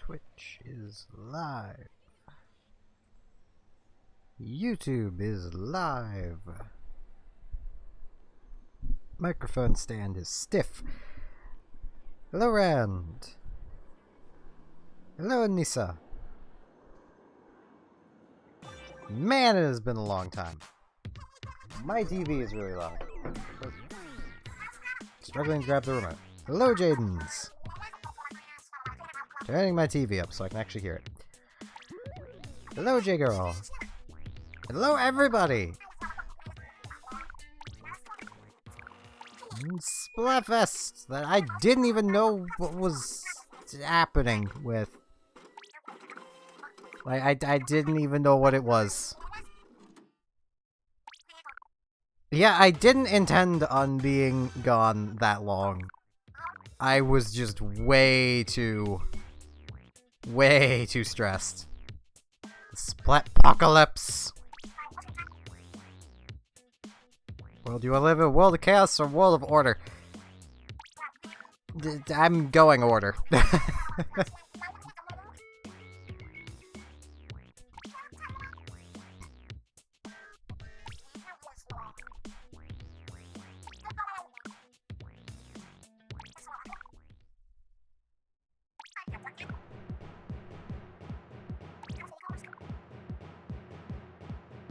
Twitch is live. YouTube is live. Microphone stand is stiff. Hello, Rand. Hello, Anissa. Man, it has been a long time. My TV is really loud. Struggling to grab the remote. Hello, Jadens. Turning my TV up so I can actually hear it. Hello, J-Girl. Hello, everybody. Splatfest that I didn't even know what was happening with. Like, I didn't even know what it was. Yeah, I didn't intend on being gone that long. I was just way too stressed. Splatpocalypse. Well, do you want to live in a world of chaos or a world of order? I'm going order.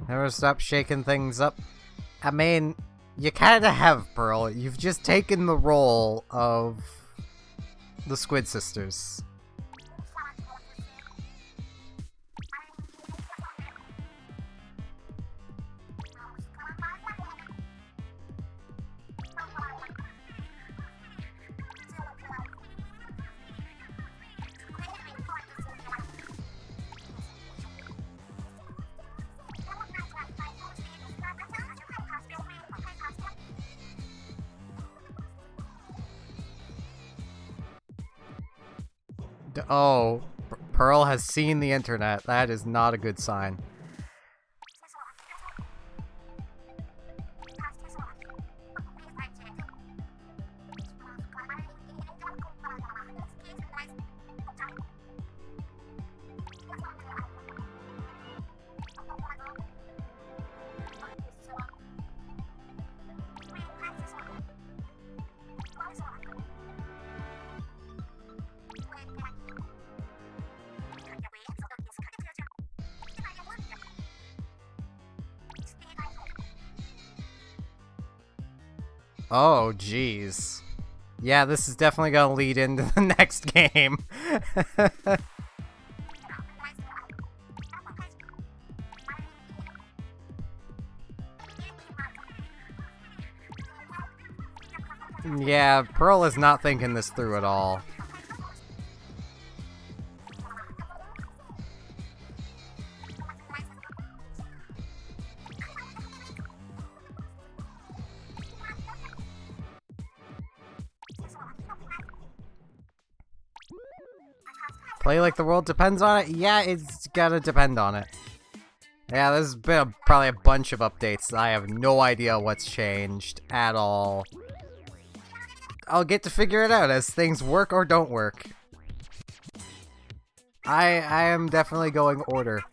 Never stop shaking things up. I mean, you kinda have, Pearl. You've just taken the role of the Squid Sisters. Oh, Pearl has seen the internet. That is not a good sign. Oh, jeez. Yeah, this is definitely gonna lead into the next game. Yeah, Pearl is not thinking this through at all. Play like the world depends on it? Yeah, it's gotta depend on it. Yeah, there's been probably a bunch of updates. I have no idea what's changed at all. I'll get to figure it out as things work or don't work. I am definitely going order.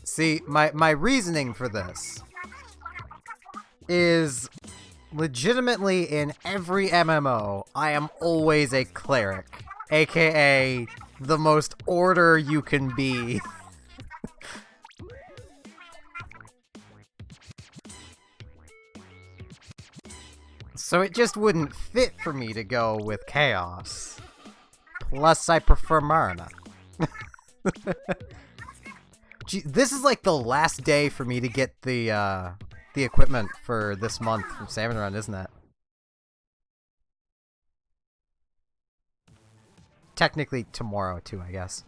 See, my reasoning for this is legitimately in every MMO, I am always a cleric, aka the most order you can be. So it just wouldn't fit for me to go with Chaos. Plus, I prefer Marna. Gee, this is like the last day for me to get the equipment for this month from Salmon Run, isn't it? Technically tomorrow too, I guess.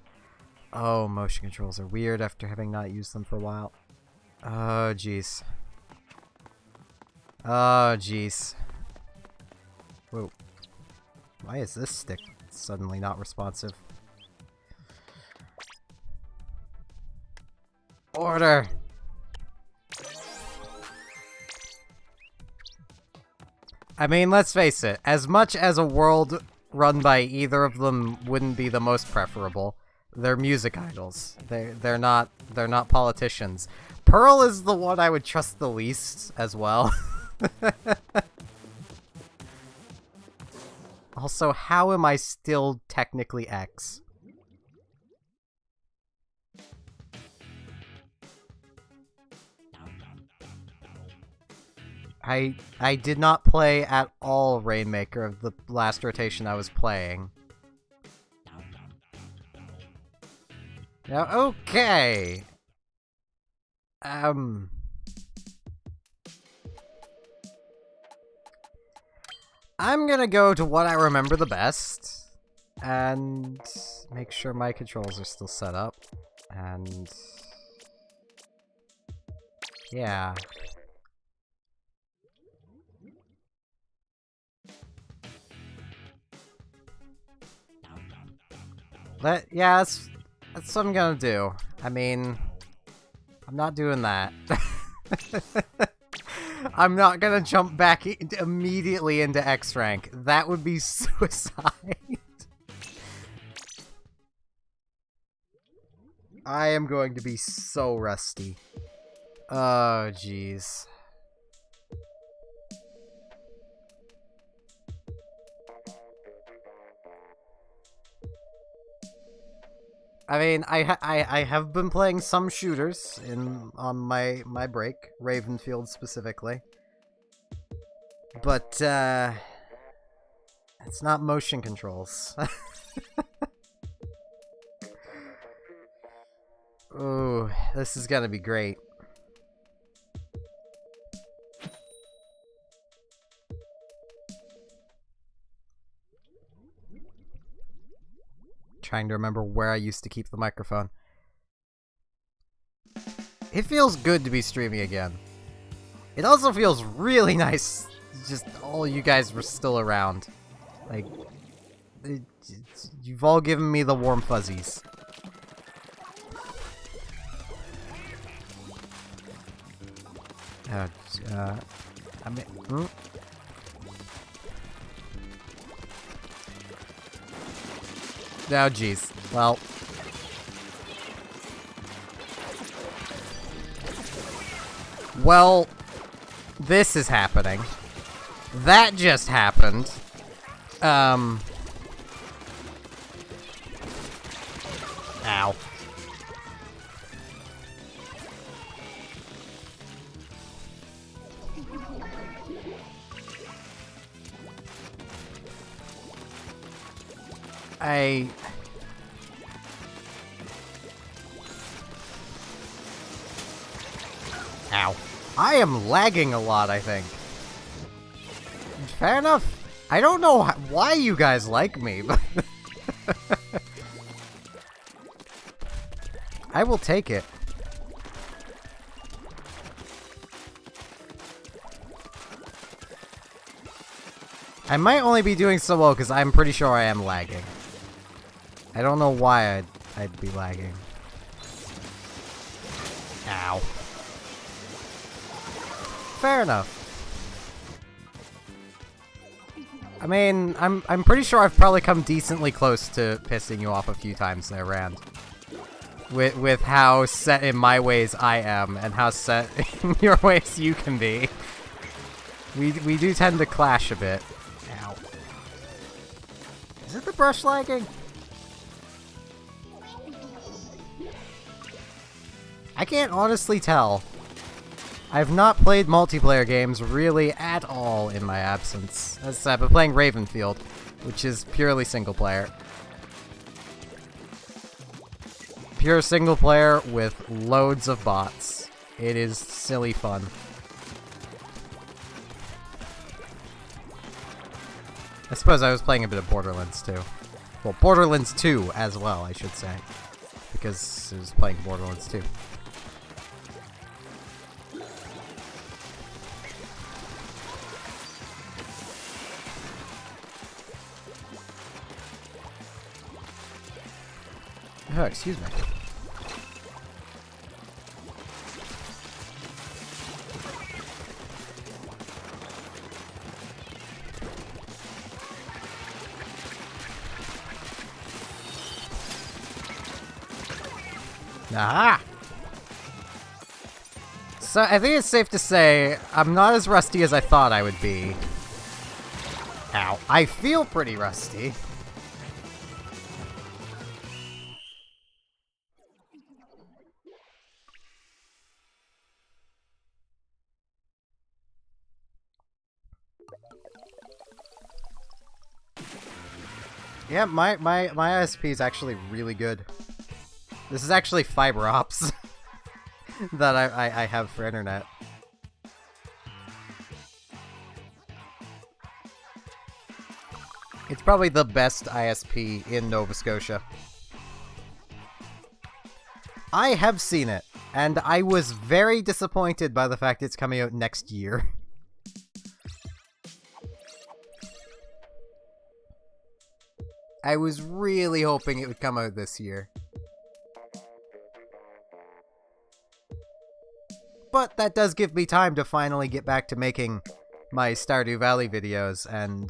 Oh, motion controls are weird after having not used them for a while. Oh, jeez. Oh, jeez. Whoa. Why is this stick suddenly not responsive? Order! I mean, let's face it, as much as a world run by either of them wouldn't be the most preferable, they're music idols. They're not politicians. Pearl is the one I would trust the least as well. Also, how am I still technically X? I did not play at all Rainmaker of the last rotation I was playing. Now, okay. I'm gonna go to what I remember the best and make sure my controls are still set up. And yeah. That's what I'm gonna do. I mean, I'm not doing that. I'm not gonna jump back immediately into X rank. That would be suicide. I am going to be so rusty. Oh, jeez. I mean, I have been playing some shooters on my break, Ravenfield specifically. But it's not motion controls. Ooh, this is gonna be great. Trying to remember where I used to keep the microphone. It feels good to be streaming again. It also feels really nice just all you guys were still around. Like, you've all given me the warm fuzzies. I mean, Oh, jeez. Well. Well, this is happening. That just happened. Ow. Ow. I am lagging a lot, I think. Fair enough. I don't know why you guys like me, but... I will take it. I might only be doing so well because I'm pretty sure I am lagging. I don't know why I'd be lagging. Ow. Fair enough. I mean, I'm pretty sure I've probably come decently close to pissing you off a few times there, Rand. With how set in my ways I am, and how set in your ways you can be. We do tend to clash a bit. Ow. Is it the brush lagging? I can't honestly tell. I've not played multiplayer games really at all in my absence. As I said, I've been playing Ravenfield, which is purely single player. Pure single player with loads of bots. It is silly fun. I suppose I was playing a bit of Borderlands too. Well, Borderlands 2 as well, I should say. Because I was playing Borderlands 2. Oh, excuse me. Aha! So I think it's safe to say I'm not as rusty as I thought I would be. Ow. I feel pretty rusty. Yeah, my ISP is actually really good. This is actually fiber ops that I have for internet. It's probably the best ISP in Nova Scotia. I have seen it, and I was very disappointed by the fact it's coming out next year. I was really hoping it would come out this year. But that does give me time to finally get back to making my Stardew Valley videos and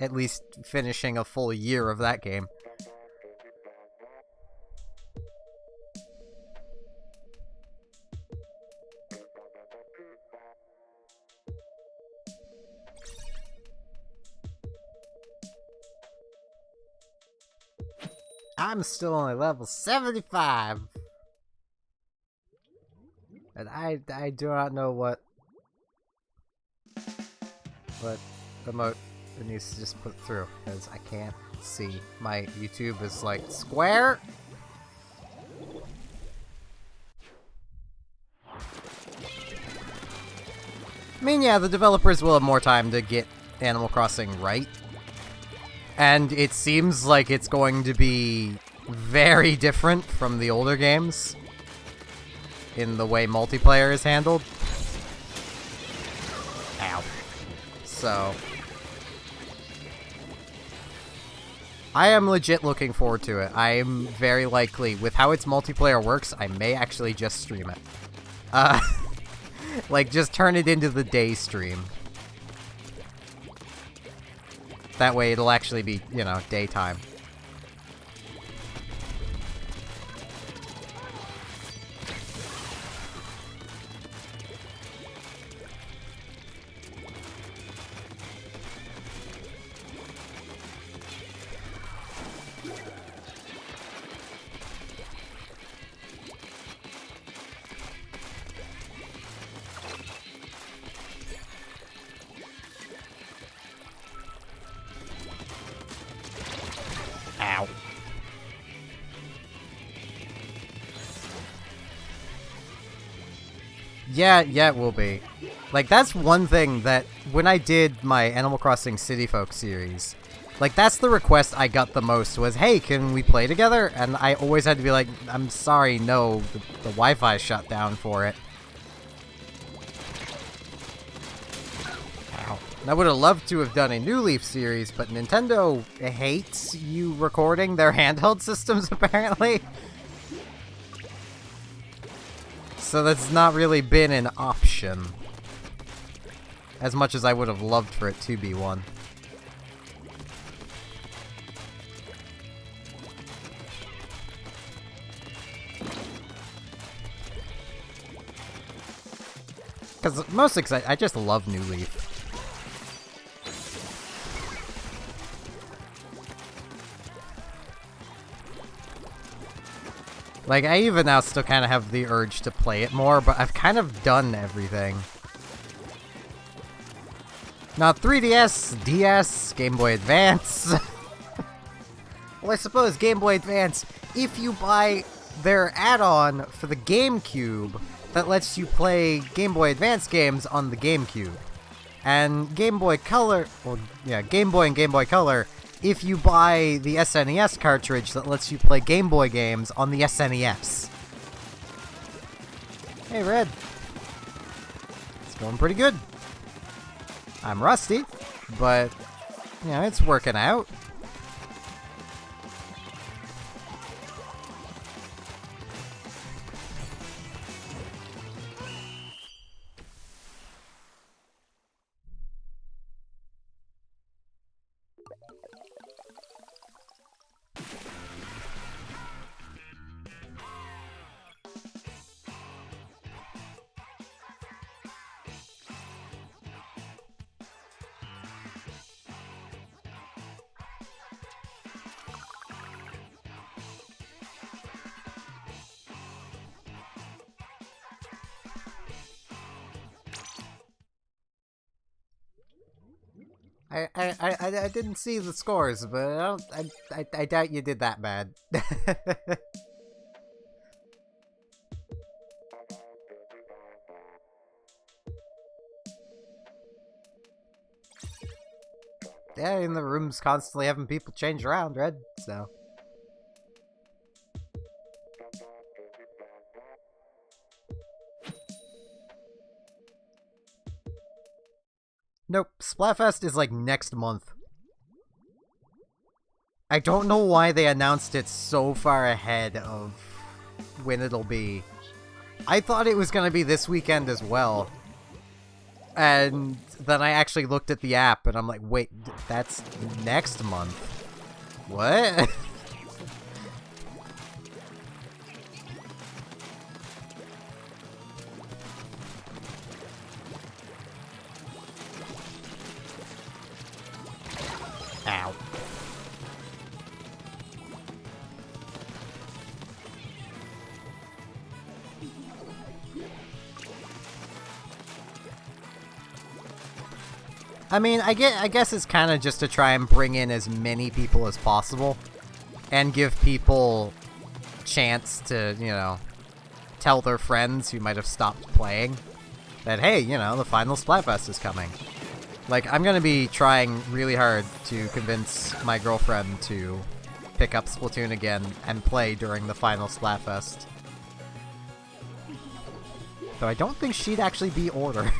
at least finishing a full year of that game. I'm still only level 75. And I do not know what emote it needs to just put through, because I can't see. My YouTube is like square. I mean, yeah, the developers will have more time to get Animal Crossing right. And it seems like it's going to be very different from the older games in the way multiplayer is handled. Ow. So I am legit looking forward to it. I am very likely, with how its multiplayer works, I may actually just stream it. Like, just turn it into the day stream. That way it'll actually be, you know, daytime. Ow. Yeah, it will be. Like, that's one thing that, when I did my Animal Crossing City Folk series, like, that's the request I got the most was, hey, can we play together? And I always had to be like, I'm sorry, no, the Wi-Fi shut down for it. Ow. And I would have loved to have done a New Leaf series, but Nintendo hates you recording their handheld systems, apparently. So that's not really been an option. As much as I would have loved for it to be one. Because mostly because I just love New Leaf. Like, I even now still kind of have the urge to play it more, but I've kind of done everything. Now, 3DS, DS, Game Boy Advance. Well, I suppose Game Boy Advance, if you buy their add-on for the GameCube, that lets you play Game Boy Advance games on the GameCube. And Game Boy Color, well, yeah, Game Boy and Game Boy Color, if you buy the SNES cartridge that lets you play Game Boy games on the SNES. Hey, Red. It's going pretty good. I'm rusty, but, you know, it's working out. I didn't see the scores, but I doubt you did that bad. Yeah, in the room's constantly having people change around, Red, so. Nope, Splatfest is like next month. I don't know why they announced it so far ahead of when it'll be. I thought it was gonna be this weekend as well. And then I actually looked at the app and I'm like, wait, that's next month? What? Ow. I mean, I guess it's kind of just to try and bring in as many people as possible and give people chance to, you know, tell their friends who might have stopped playing that, hey, you know, the final Splatfest is coming. Like, I'm gonna be trying really hard to convince my girlfriend to pick up Splatoon again and play during the final Splatfest. Though I don't think she'd actually be Order.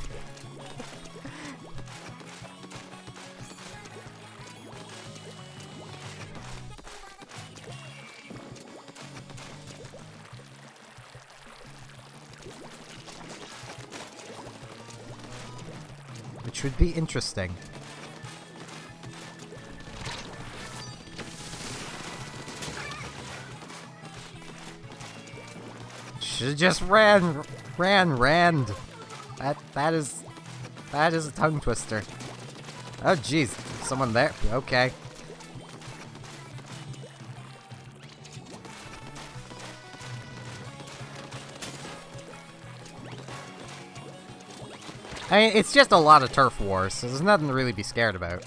Which would be interesting. Should've just ran. That is a tongue twister. Oh jeez, someone there. Okay. I mean, it's just a lot of turf wars, so there's nothing to really be scared about.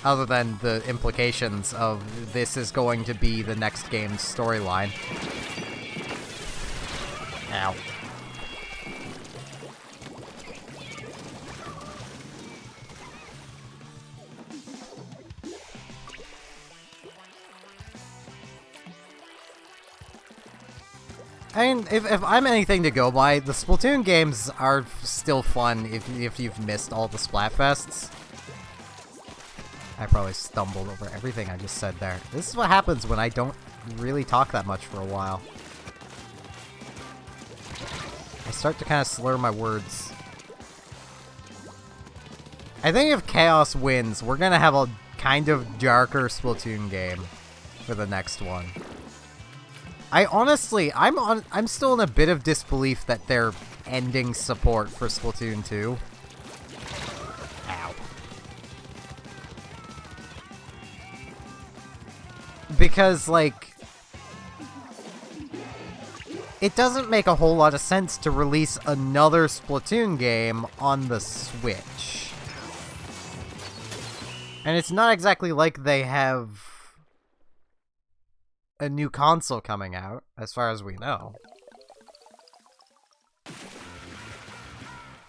Other than the implications of this is going to be the next game's storyline. Ow. I mean, if I'm anything to go by, the Splatoon games are still fun if you've missed all the Splatfests. I probably stumbled over everything I just said there. This is what happens when I don't really talk that much for a while. I start to kind of slur my words. I think if Chaos wins, we're gonna have a kind of darker Splatoon game for the next one. I honestly, I'm still in a bit of disbelief that they're ending support for Splatoon 2. Ow. Because, like, it doesn't make a whole lot of sense to release another Splatoon game on the Switch. And it's not exactly like they have a new console coming out, as far as we know.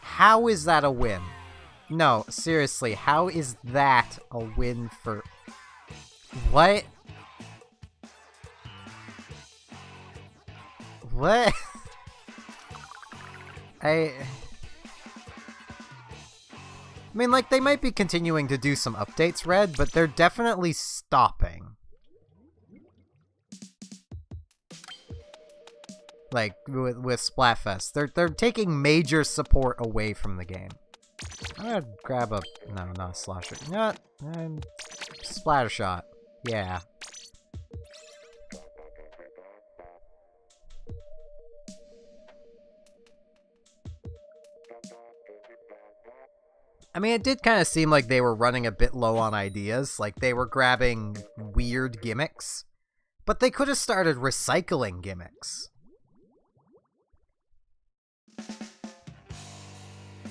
How is that a win? No, seriously, how is that a win for... What? What? I mean, like, they might be continuing to do some updates, Red, but they're definitely stopping. Like, with Splatfest. They're taking major support away from the game. I'm gonna grab a... No, not a slosher. You know what? Splatter shot. Yeah. I mean, it did kind of seem like they were running a bit low on ideas. Like, they were grabbing weird gimmicks. But they could have started recycling gimmicks.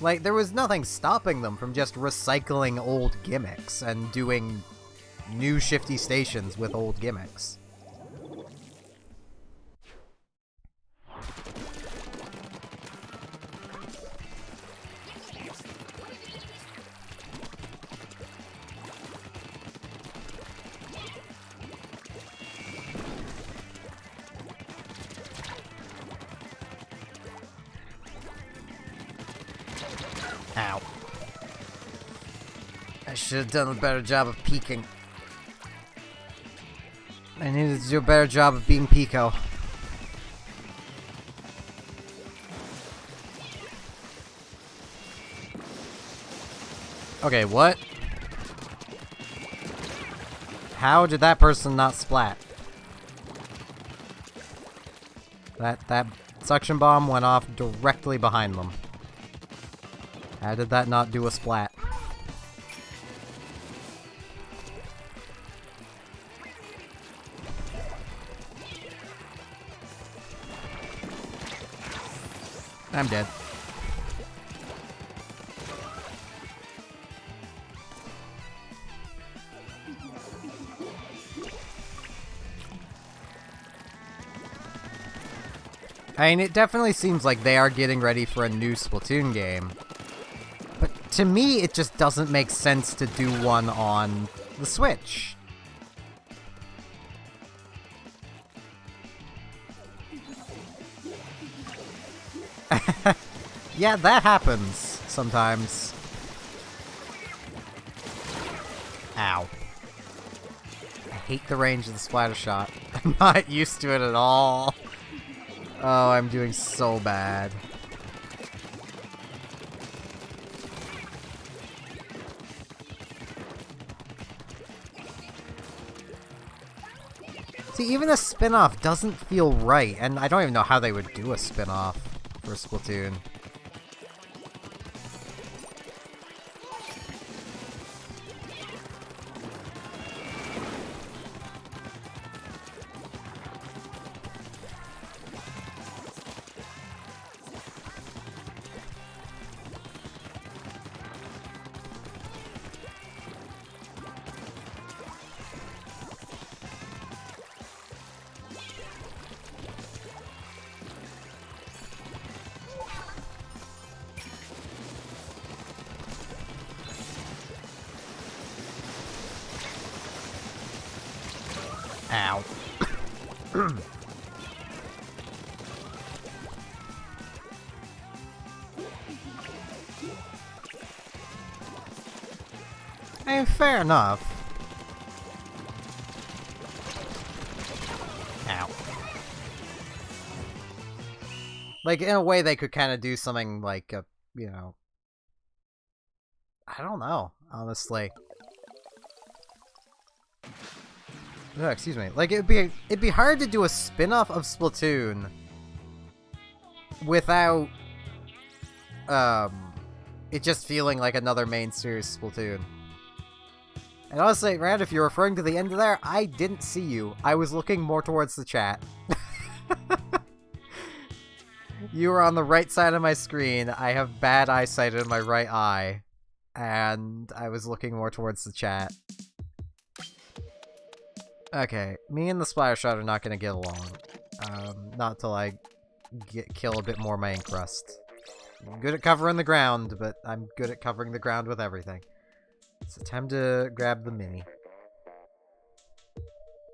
Like, there was nothing stopping them from just recycling old gimmicks and doing new shifty stations with old gimmicks. Ow. I should have done a better job of peeking. I needed to do a better job of being Pico. Okay, what? How did that person not splat? That suction bomb went off directly behind them. How did that not do a splat? I'm dead. I mean, it definitely seems like they are getting ready for a new Splatoon game. But to me, it just doesn't make sense to do one on the Switch. Yeah, that happens sometimes. Ow. I hate the range of the splatter shot. I'm not used to it at all. Oh, I'm doing so bad. See, even a spin-off doesn't feel right, and I don't even know how they would do a spin-off for Splatoon. Ow. I mean, fair enough. Ow. Like, in a way, they could kind of do something like, you know... I don't know, honestly. No, excuse me. Like, it'd be hard to do a spin-off of Splatoon without it just feeling like another main series Splatoon. And honestly, Rand, if you're referring to the end there, I didn't see you. I was looking more towards the chat. You were on the right side of my screen. I have bad eyesight in my right eye. And I was looking more towards the chat. Okay, me and the Splatter Shot are not going to get along. Not till I kill a bit more main crust. I'm good at covering the ground, but I'm good at covering the ground with everything. So time to grab the mini.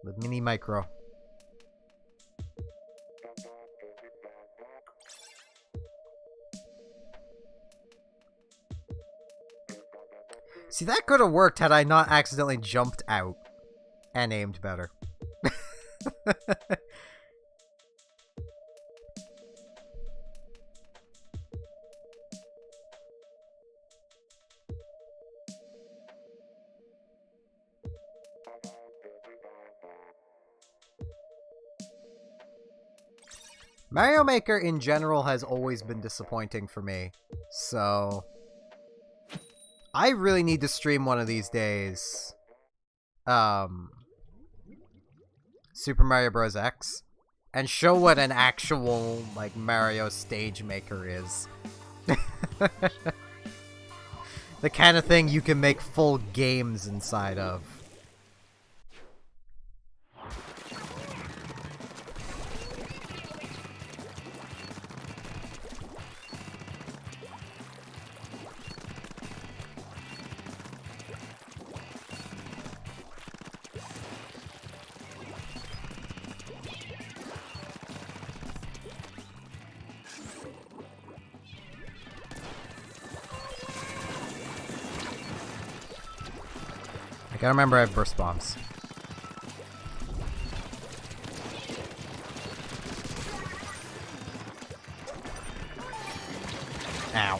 The mini micro. See, that could have worked had I not accidentally jumped out. And aimed better. Mario Maker in general has always been disappointing for me, so I really need to stream one of these days. Super Mario Bros. X, and show what an actual, like, Mario stage maker is. The kind of thing you can make full games inside of. I gotta remember I have burst bombs. Ow.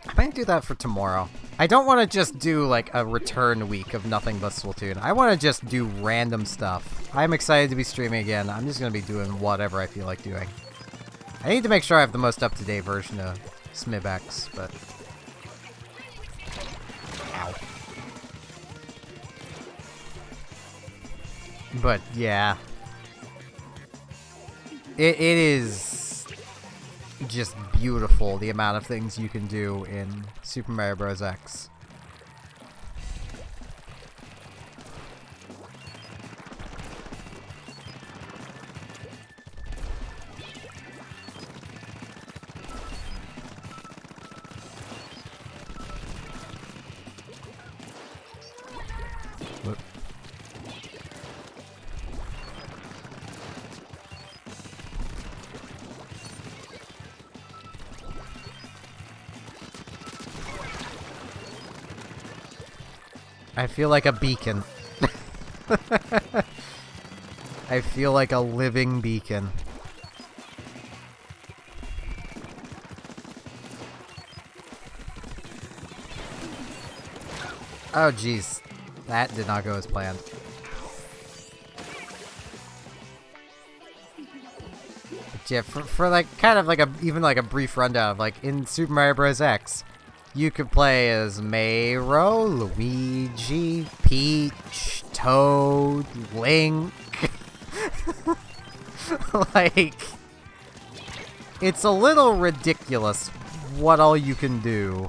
I might do that for tomorrow. I don't want to just do like a return week of nothing but Splatoon. I want to just do random stuff. I'm excited to be streaming again. I'm just gonna be doing whatever I feel like doing. I need to make sure I have the most up-to-date version of SmibX, but... But yeah, it is just beautiful, the amount of things you can do in Super Mario Bros. X. Whoop. I feel like a beacon. I feel like a living beacon. Oh jeez, that did not go as planned. But yeah, for like kind of like even like a brief rundown of like in Super Mario Bros. X, you could play as Mario, Luigi, Peach, Toad, Link. Like, it's a little ridiculous what all you can do.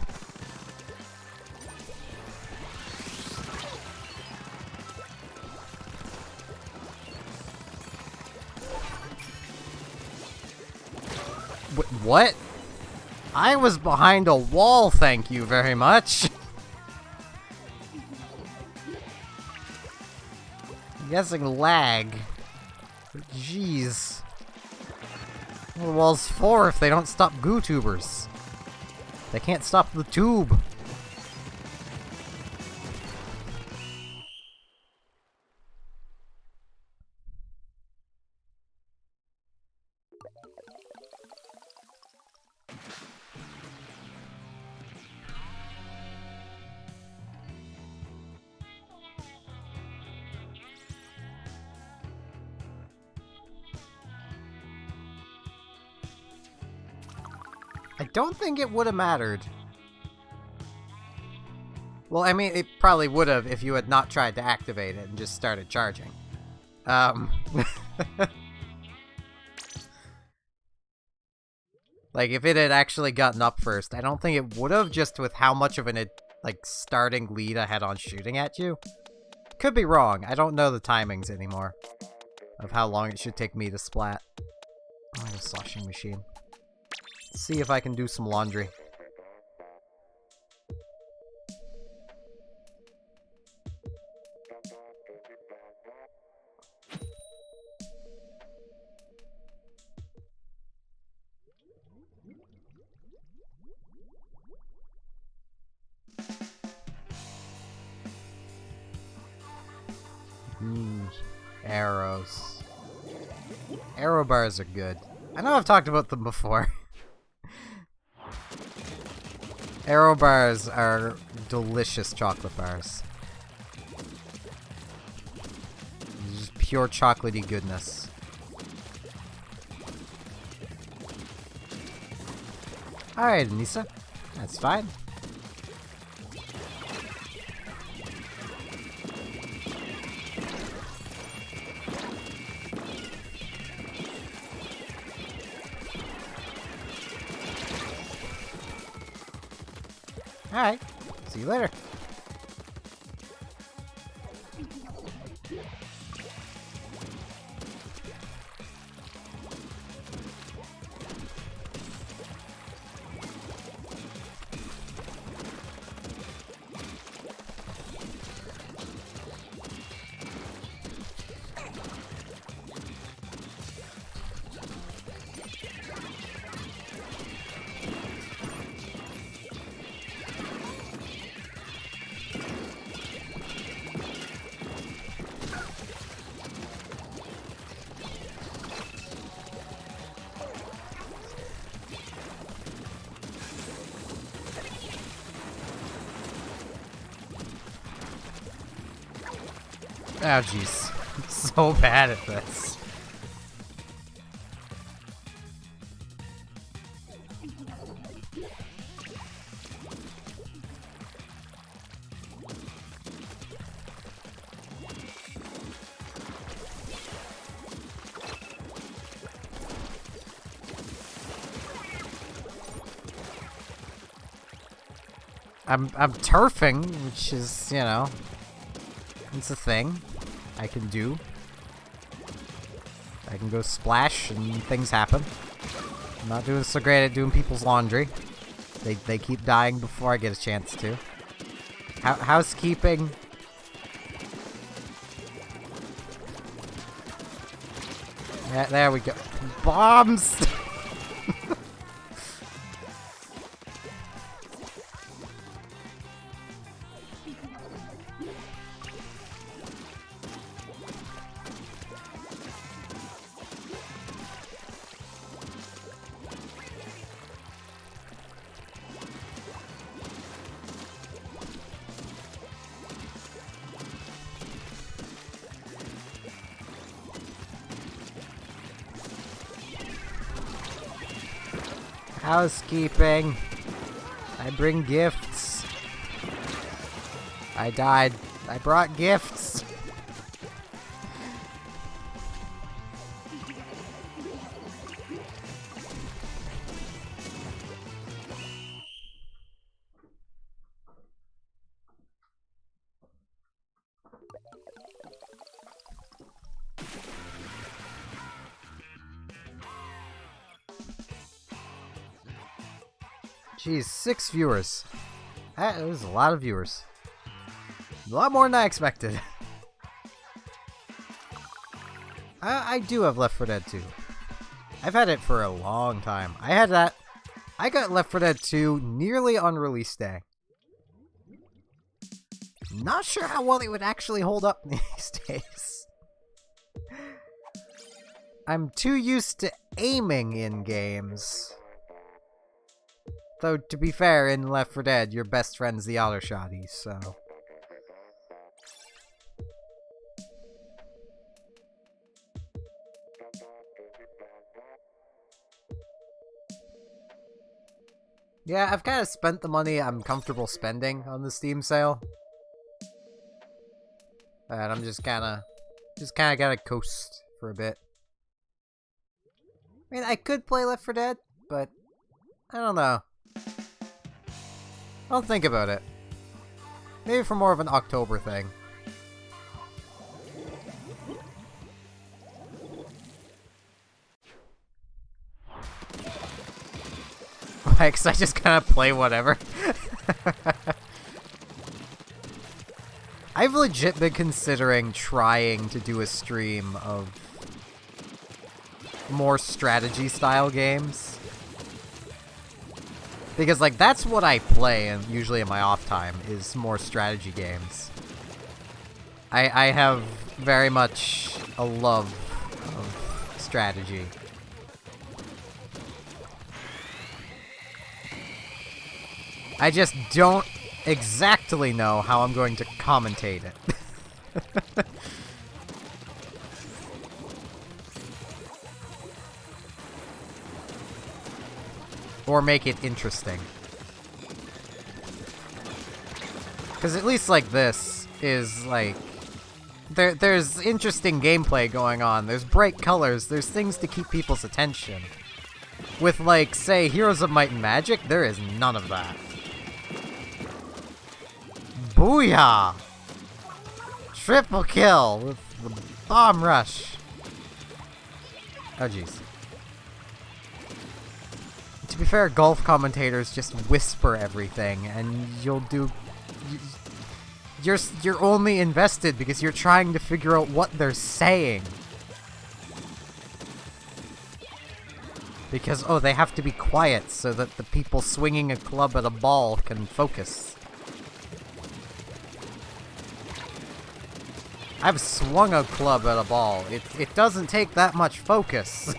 What? I was behind a wall, thank you very much. I'm guessing lag. Jeez. Well, the wall's for if they don't stop GooTubers. They can't stop the tube. I don't think it would have mattered. Well, I mean, it probably would have if you had not tried to activate it and just started charging. Like, if it had actually gotten up first, I don't think it would have, just with how much of an, like, starting lead I had on shooting at you. Could be wrong. I don't know the timings anymore of how long it should take me to splat. Oh, I have a sloshing machine. Let's see if I can do some laundry. Arrows. Arrow bars are good. I know I've talked about them before. Arrow bars are delicious chocolate bars. Just pure chocolatey goodness. Alright, Anissa. That's fine. Alright. See you later. Oh jeez, I'm so bad at this. I'm turfing, which is, you know, it's a thing I can do. I can go splash and things happen. I'm not doing so great at doing people's laundry. They keep dying before I get a chance to. Housekeeping. Yeah, there we go. Bombs! Housekeeping. I bring gifts. I died. I brought gifts. Jeez, 6 viewers. That was a lot of viewers. A lot more than I expected. I do have Left 4 Dead 2. I've had it for a long time. I got Left 4 Dead 2 nearly on release day. Not sure how well it would actually hold up these days. I'm too used to aiming in games. Though, to be fair, in Left 4 Dead, your best friend's the auto shotty, so... Yeah, I've kind of spent the money I'm comfortable spending on the Steam sale. And I'm just kind of gotta coast for a bit. I mean, I could play Left 4 Dead, but I don't know. I'll think about it. Maybe for more of an October thing. Why? 'Cause I just kind of play whatever. I've legit been considering trying to do a stream of more strategy-style games. Because, like, that's what I play, and usually in my off time, is more strategy games. I have very much a love of strategy. I just don't exactly know how I'm going to commentate it. Or make it interesting. Because at least like this is like... There's interesting gameplay going on. There's bright colors. There's things to keep people's attention. With like, say, Heroes of Might and Magic, there is none of that. Booyah! Triple kill with the bomb rush. Oh jeez. To be fair, golf commentators just whisper everything, and you'll do. You're only invested because you're trying to figure out what they're saying. Because, oh, they have to be quiet so that the people swinging a club at a ball can focus. I've swung a club at a ball. It doesn't take that much focus.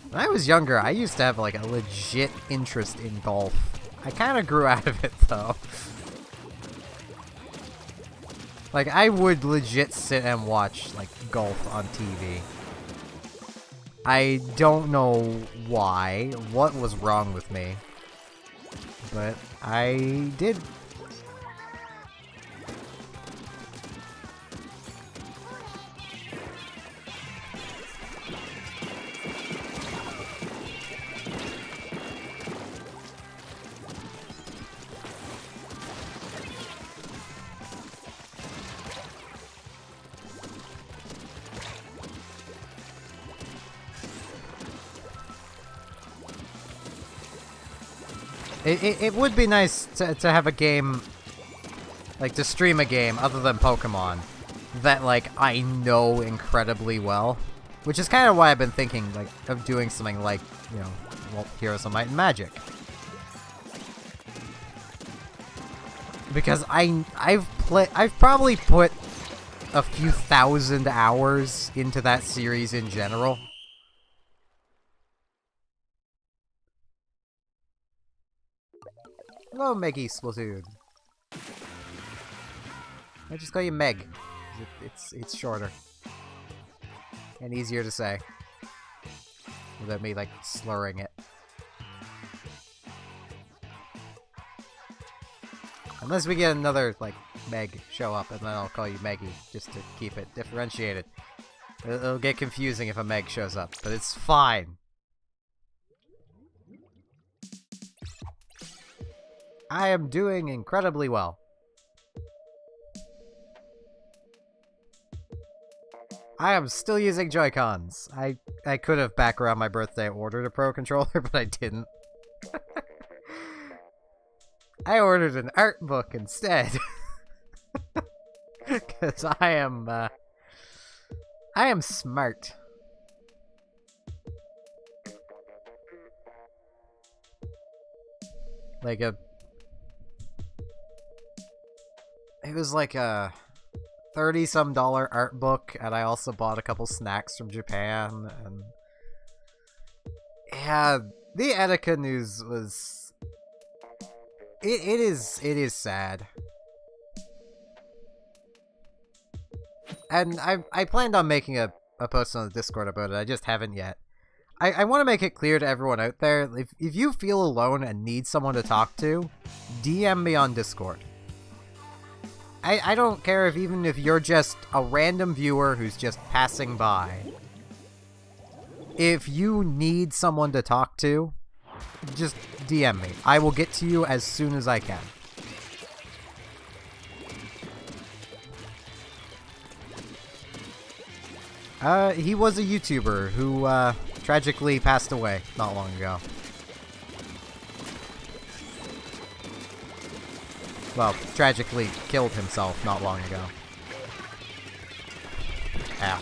When I was younger, I used to have like a legit interest in golf. I kind of grew out of it though. Like, I would legit sit and watch like golf on TV. I don't know why, what was wrong with me, but I did. It would be nice to have a game, like to stream a game other than Pokemon that like I know incredibly well, which is kind of why I've been thinking like of doing something like, you know, well, Heroes of Might and Magic. Because I've probably put a few thousand hours into that series in general. Hello, Meggy Splatoon. I just call you Meg. It's shorter and easier to say without me like slurring it. Unless we get another like Meg show up, and then I'll call you Meggy just to keep it differentiated. It'll get confusing if a Meg shows up, but it's fine. I am doing incredibly well. I am still using Joy-Cons. I could have back around my birthday ordered a Pro Controller, but I didn't. I ordered an art book instead. Because I am smart. Like it was like a $30-some art book, and I also bought a couple snacks from Japan, and yeah, the Etika news was it is sad. And I planned on making a post on the Discord about it, I just haven't yet. I want to make it clear to everyone out there, if you feel alone and need someone to talk to, DM me on Discord. I don't care even if you're just a random viewer who's just passing by. If you need someone to talk to, just DM me. I will get to you as soon as I can. He was a YouTuber who, tragically passed away not long ago. Well, tragically killed himself not long ago. Ow.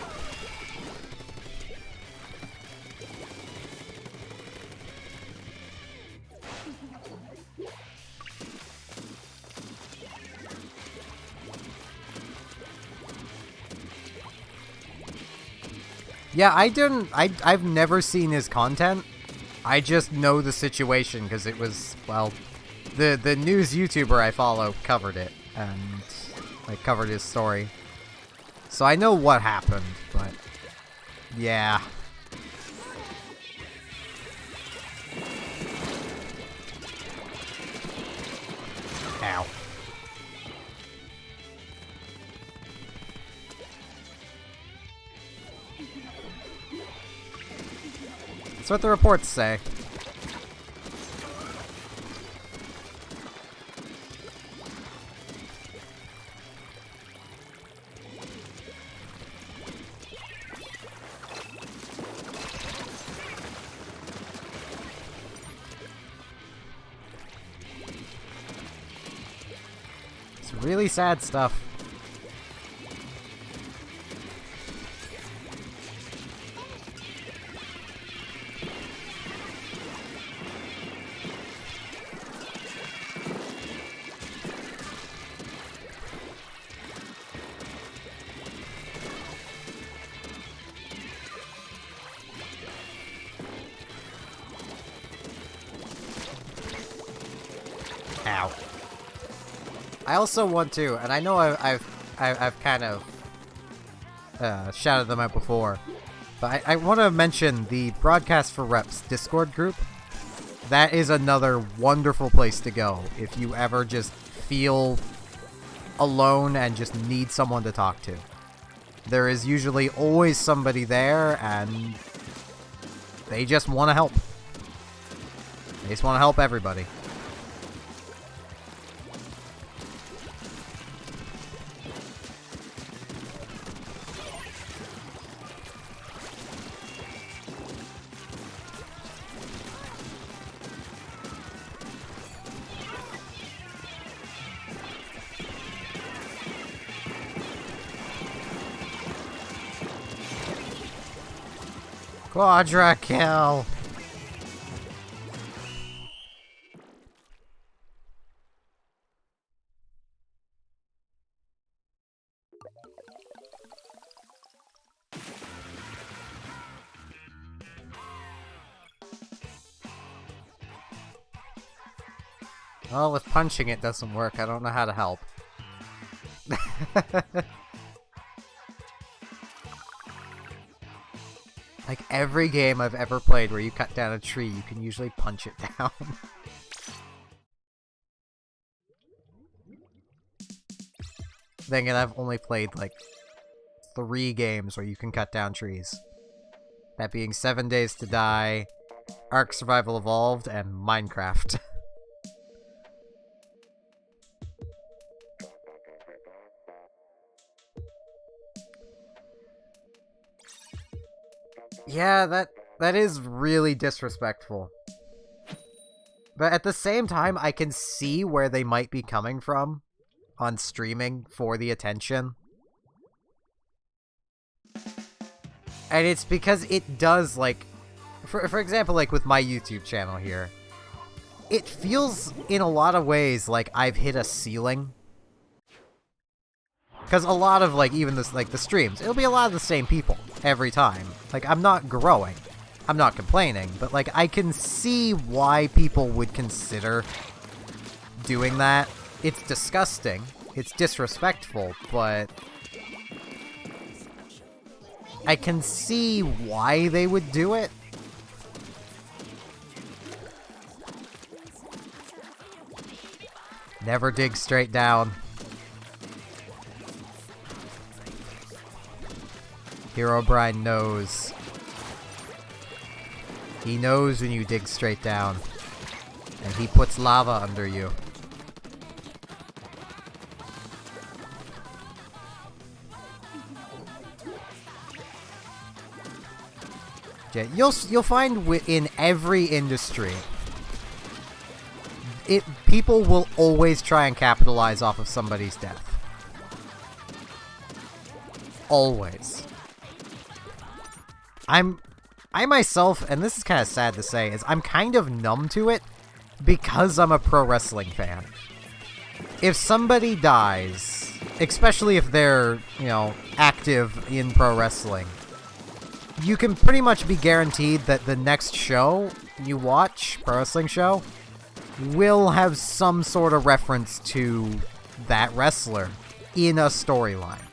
Yeah, I've never seen his content. I just know the situation because it was, well, the news YouTuber I follow covered it and like covered his story. So I know what happened, but yeah. Ow. That's what the reports say. really sad stuff. Ow. I also want to, and I know I've kind of shouted them out before, but I want to mention the Broadcast for Reps Discord group. That is another wonderful place to go if you ever just feel alone and just need someone to talk to. There is usually always somebody there, and they just want to help. They just want to help everybody. Quadra kill! Well, if punching it doesn't work, I don't know how to help. Like, every game I've ever played where you cut down a tree, you can usually punch it down. Then again, I've only played, like, 3 games where you can cut down trees. That being 7 Days to Die, Ark Survival Evolved, and Minecraft. Yeah, that is really disrespectful. But at the same time, I can see where they might be coming from on streaming for the attention. And it's because it does, like, for example, like with my YouTube channel here, it feels in a lot of ways like I've hit a ceiling. Because a lot of, like, even this, like, the streams, it'll be a lot of the same people every time. Like, I'm not growing. I'm not complaining. But, like, I can see why people would consider doing that. It's disgusting. It's disrespectful, but I can see why they would do it. Never dig straight down. Herobrine knows. He knows when you dig straight down. And he puts lava under you. Yeah, you'll find in every industry, people will always try and capitalize off of somebody's death. Always. I myself, and this is kind of sad to say, is I'm kind of numb to it because I'm a pro wrestling fan. If somebody dies, especially if they're, you know, active in pro wrestling, you can pretty much be guaranteed that the next show you watch, pro wrestling show, will have some sort of reference to that wrestler in a storyline.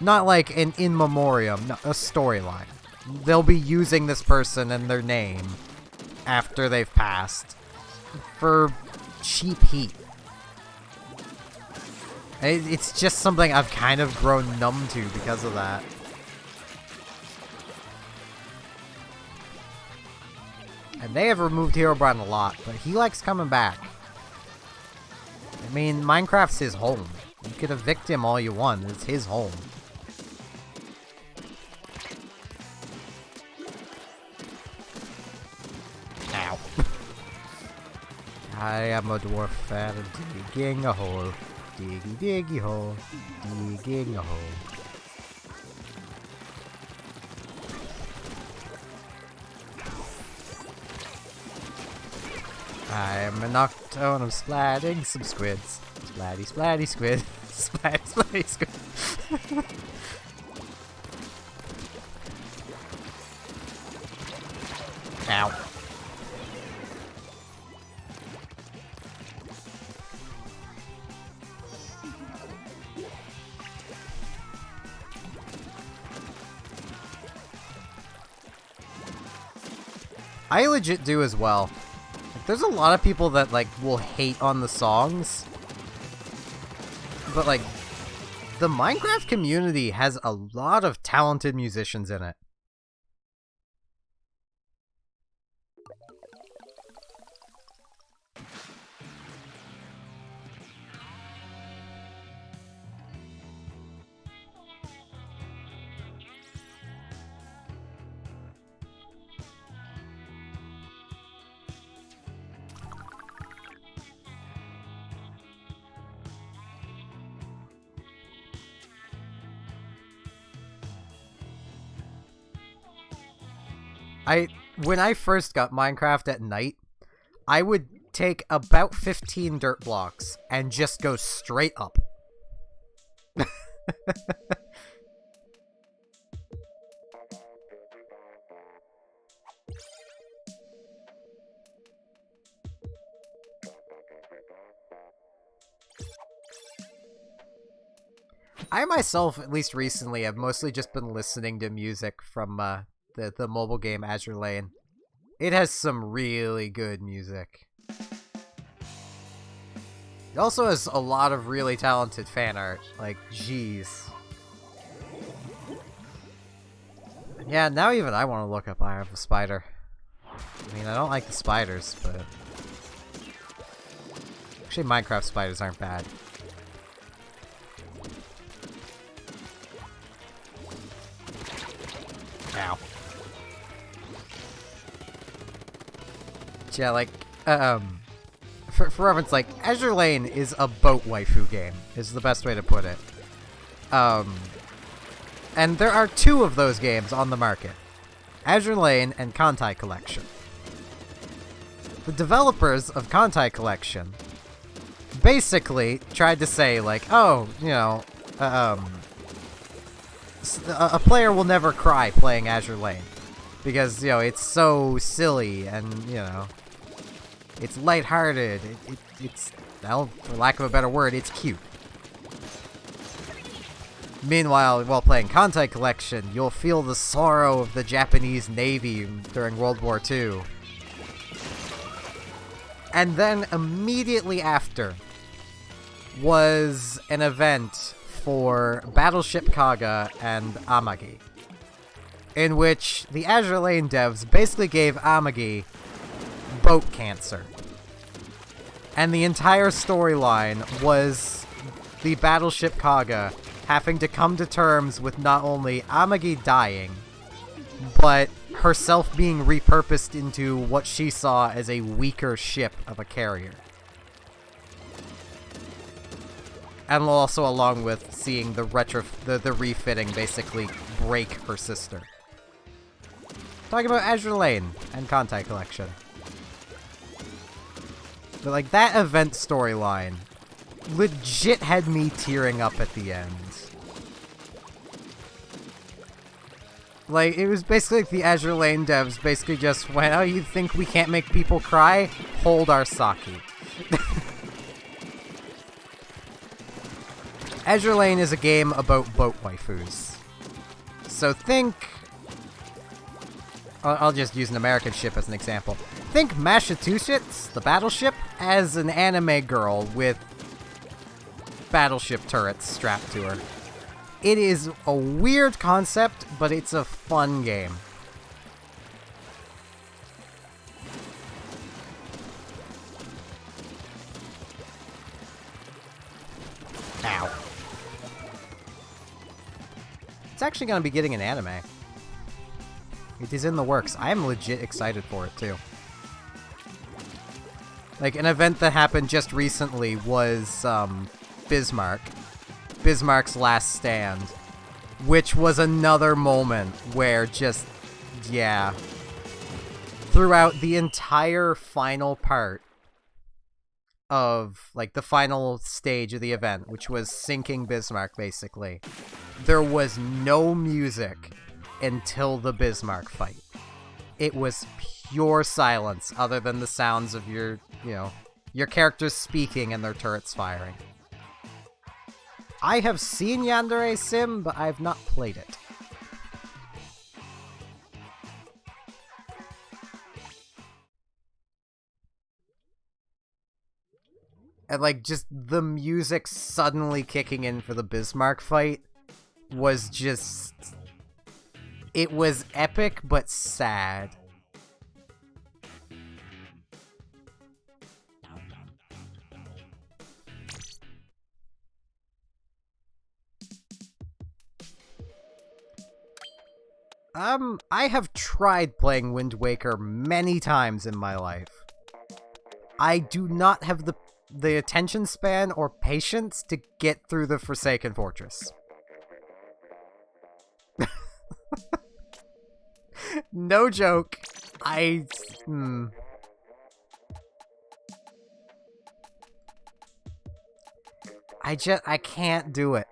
Not like an in memoriam, no, a storyline. They'll be using this person and their name after they've passed for cheap heat. It's just something I've kind of grown numb to because of that. And they have removed Herobrine a lot, but he likes coming back. I mean, Minecraft's his home. You could evict him all you want, it's his home. I am a dwarf fan digging a hole. Diggy diggy hole. Digging a hole. I'm a noctone, I'm splatting some squids. Splatty, splatty squid. Splatty, splatty squid. Ow. I legit do as well. Like, there's a lot of people that, like, will hate on the songs. But, like, the Minecraft community has a lot of talented musicians in it. When I first got Minecraft at night, I would take about 15 dirt blocks and just go straight up. I myself, at least recently, have mostly just been listening to music from the mobile game Azure Lane. It has some really good music. It also has a lot of really talented fan art. Like, jeez. Yeah, now even I want to look up Eye of the Spider. I mean, I don't like the spiders, but... Actually, Minecraft spiders aren't bad. Ow. Yeah, like, for reference, like, Azure Lane is a boat waifu game, is the best way to put it. And there are 2 of those games on the market. Azure Lane and Kantai Collection. The developers of Kantai Collection basically tried to say, like, oh, you know, a player will never cry playing Azure Lane. Because, you know, it's so silly and, you know, it's lighthearted. It's, well, for lack of a better word, it's cute. Meanwhile, while playing Kantai Collection, you'll feel the sorrow of the Japanese Navy during World War II. And then, immediately after, was an event for Battleship Kaga and Amagi, in which the Azure Lane devs basically gave Amagi boat cancer. And the entire storyline was the Battleship Kaga having to come to terms with not only Amagi dying, but herself being repurposed into what she saw as a weaker ship of a carrier. And also along with seeing the refitting basically break her sister. Talking about Azure Lane and Kantai Collection. But, like, that event storyline legit had me tearing up at the end. Like, it was basically like the Azure Lane devs basically just went, oh, you think we can't make people cry? Hold our sake. Azure Lane is a game about boat waifus. So think... I'll just use an American ship as an example. Think Massachusetts, the battleship, as an anime girl with battleship turrets strapped to her. It is a weird concept, but it's a fun game. Ow. It's actually going to be getting an anime. It is in the works. I am legit excited for it, too. Like, an event that happened just recently was, Bismarck. Bismarck's Last Stand. Which was another moment where just, yeah. Throughout the entire final part of, like, the final stage of the event, which was sinking Bismarck, basically, there was no music until the Bismarck fight. It was pure silence, other than the sounds of your, your characters speaking and their turrets firing. I have seen Yandere Sim, but I have not played it. And, like, just the music suddenly kicking in for the Bismarck fight was just... It was epic, but sad. I have tried playing Wind Waker many times in my life. I do not have the attention span or patience to get through the Forsaken Fortress. No joke. I can't do it.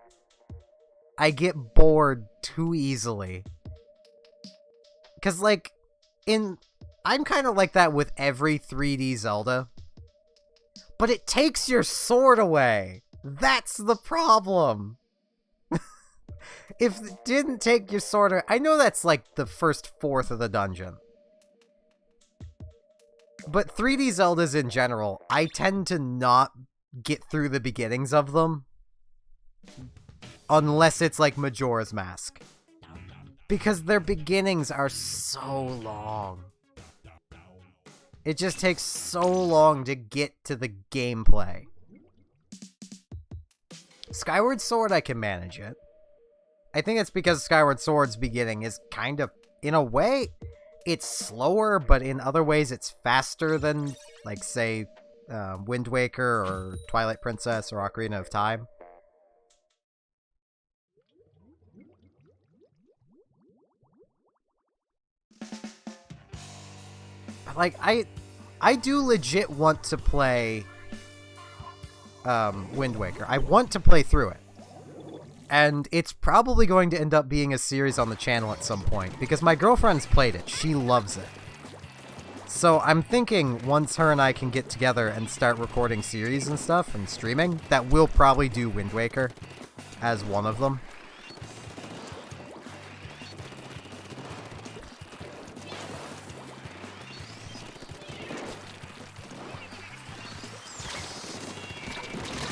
I get bored too easily. Cause, like, I'm kind of like that with every 3D Zelda. But it takes your sword away. That's the problem. If it didn't take your sword away... I know that's, like, the first fourth of the dungeon. But 3D Zeldas in general, I tend to not get through the beginnings of them. Unless it's, like, Majora's Mask. Because their beginnings are so long. It just takes so long to get to the gameplay. Skyward Sword, I can manage it. I think it's because Skyward Sword's beginning is kind of, in a way, it's slower, but in other ways it's faster than, like, say, Wind Waker or Twilight Princess or Ocarina of Time. Like, I do legit want to play Wind Waker. I want to play through it. And it's probably going to end up being a series on the channel at some point, because my girlfriend's played it. She loves it. So I'm thinking once her and I can get together and start recording series and stuff and streaming, that we'll probably do Wind Waker as one of them.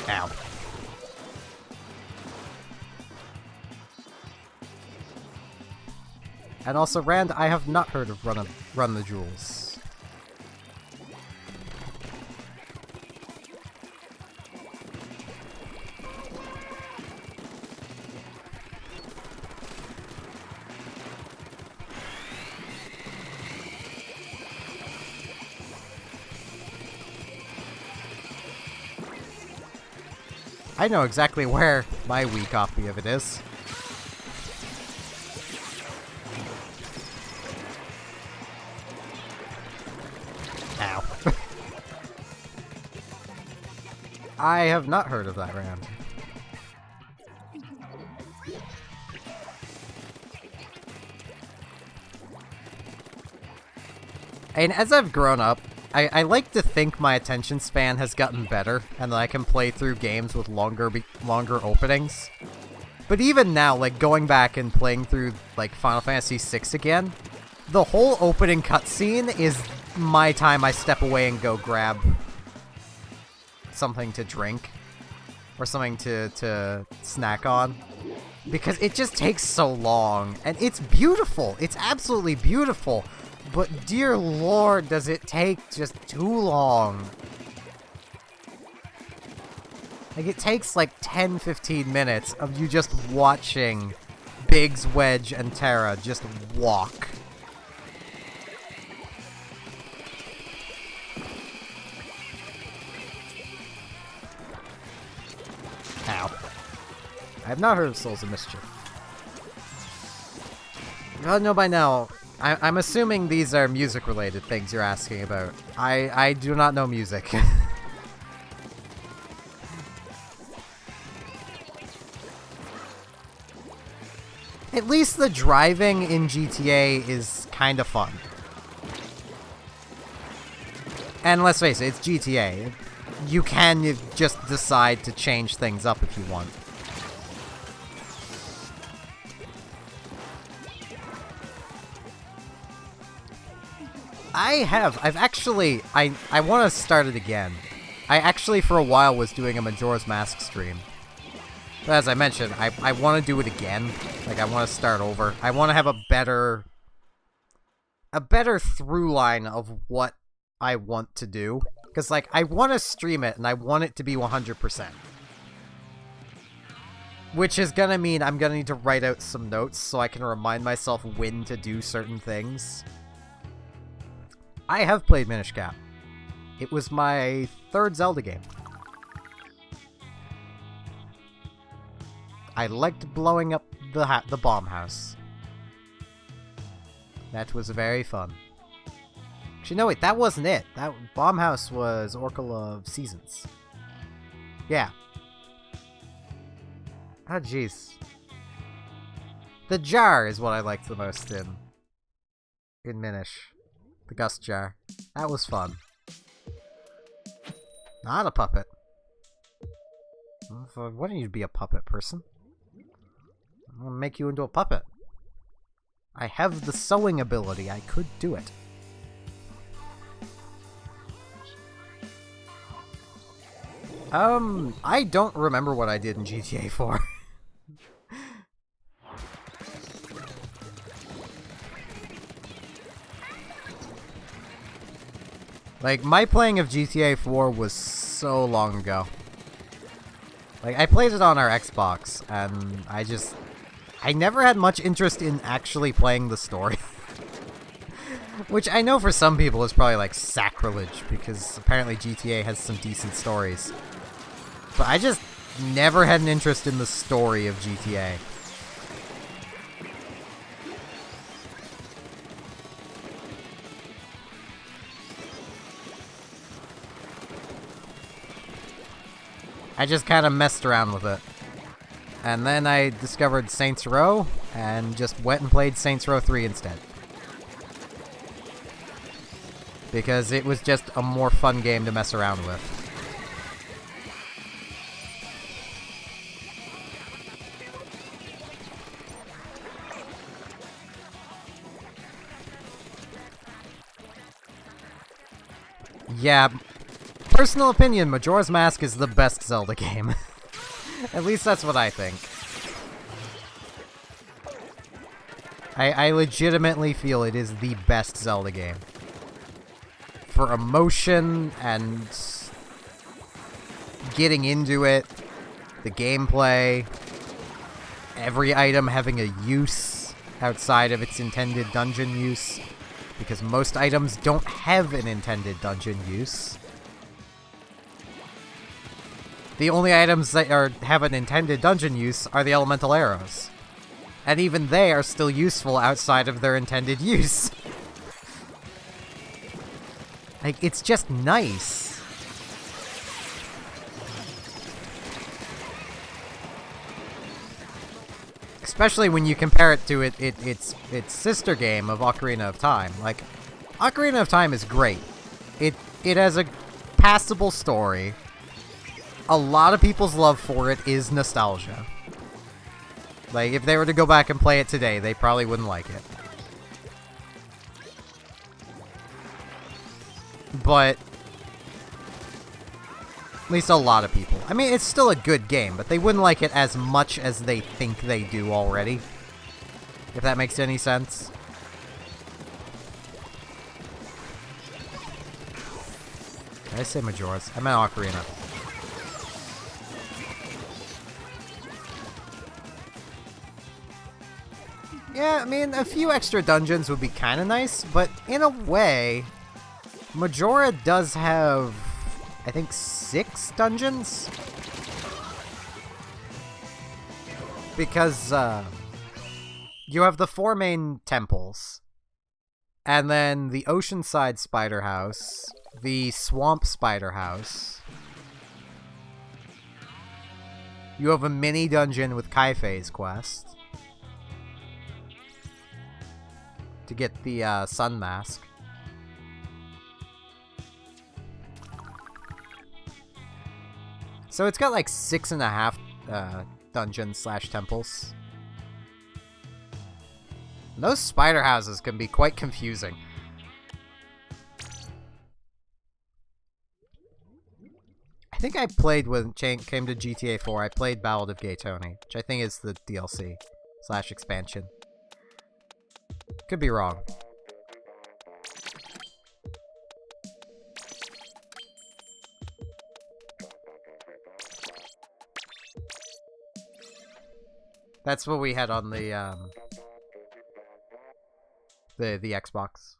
Ow. And also, Rand, I have not heard of Run the Jewels. I know exactly where my Wii copy of it is. Ow. I have not heard of that, Rand. And as I've grown up, I like to think my attention span has gotten better, and that I can play through games with longer openings. But even now, like, going back and playing through, like, Final Fantasy VI again, the whole opening cutscene is my time I step away and go grab something to drink, or something to snack on. Because it just takes so long, and it's beautiful. It's absolutely beautiful. But dear lord, does it take just too long. Like, it takes like 10-15 minutes of you just watching Biggs, Wedge, and Terra just walk. I have not heard of Souls of Mischief. Oh, no, by now, I'm assuming these are music-related things you're asking about. I do not know music. At least the driving in GTA is kind of fun. And let's face it, it's GTA. You can just decide to change things up if you want. I've actually, I want to start it again. I actually, for a while, was doing a Majora's Mask stream. But as I mentioned, I want to do it again. Like, I want to start over. I want to have a better through line of what I want to do. Because, like, I want to stream it, and I want it to be 100%. Which is gonna mean I'm gonna need to write out some notes so I can remind myself when to do certain things. I have played Minish Cap. It was my third Zelda game. I liked blowing up the bomb house. That was very fun. Actually, no, wait, that wasn't it. That bomb house was Oracle of Seasons. Yeah. Oh, jeez. The jar is what I liked the most in Minish. The Gust jar. That was fun. Not a puppet. Why don't you be a puppet person? I'm gonna make you into a puppet. I have the sewing ability. I could do it. I don't remember what I did in GTA 4. Like, my playing of GTA 4 was so long ago. Like, I played it on our Xbox, and I never had much interest in actually playing the story. Which I know for some people is probably, like, sacrilege, because apparently GTA has some decent stories. But I just never had an interest in the story of GTA. I just kind of messed around with it. And then I discovered Saints Row, and just went and played Saints Row 3 instead. Because it was just a more fun game to mess around with. Yeah, personal opinion, Majora's Mask is the best Zelda game. At least that's what I think. I legitimately feel it is the best Zelda game. For emotion and getting into it, the gameplay, every item having a use outside of its intended dungeon use, because most items don't have an intended dungeon use. The only items that have an intended dungeon use are the elemental arrows. And even they are still useful outside of their intended use. Like, it's just nice. Especially when you compare it to its sister game of Ocarina of Time. Like, Ocarina of Time is great. It has a passable story. A lot of people's love for it is nostalgia. Like, if they were to go back and play it today, they probably wouldn't like it. But at least a lot of people. I mean, it's still a good game, but they wouldn't like it as much as they think they do already. If that makes any sense. Did I say Majora's? I meant Ocarina. Yeah, I mean, a few extra dungeons would be kind of nice, but in a way, Majora does have, I think, 6 dungeons? Because, you have the 4 main temples, and then the Oceanside Spider House, the Swamp Spider House. You have a mini dungeon with Kaifei's quest to get the Sun Mask. So it's got like 6.5 dungeons / temples. Those spider houses can be quite confusing. I think I played when it came to GTA 4, I played Ballad of Gay Tony, which I think is the DLC / expansion. Could be wrong. That's what we had on the Xbox.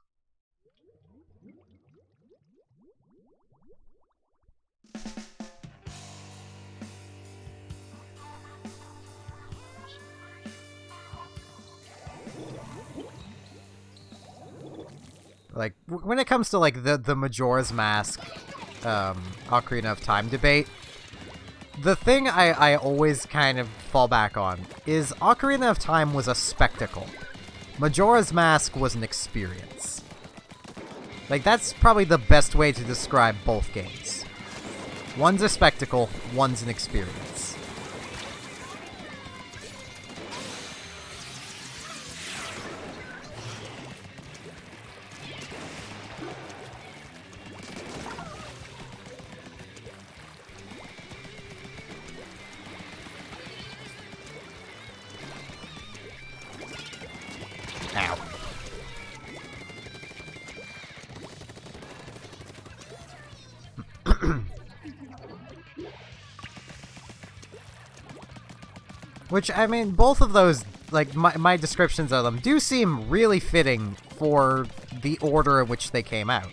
Like, when it comes to, like, the Majora's Mask, Ocarina of Time debate, the thing I always kind of fall back on is Ocarina of Time was a spectacle. Majora's Mask was an experience. Like, that's probably the best way to describe both games. One's a spectacle, one's an experience. Ow. Which, I mean, both of those, like, my descriptions of them do seem really fitting for the order in which they came out.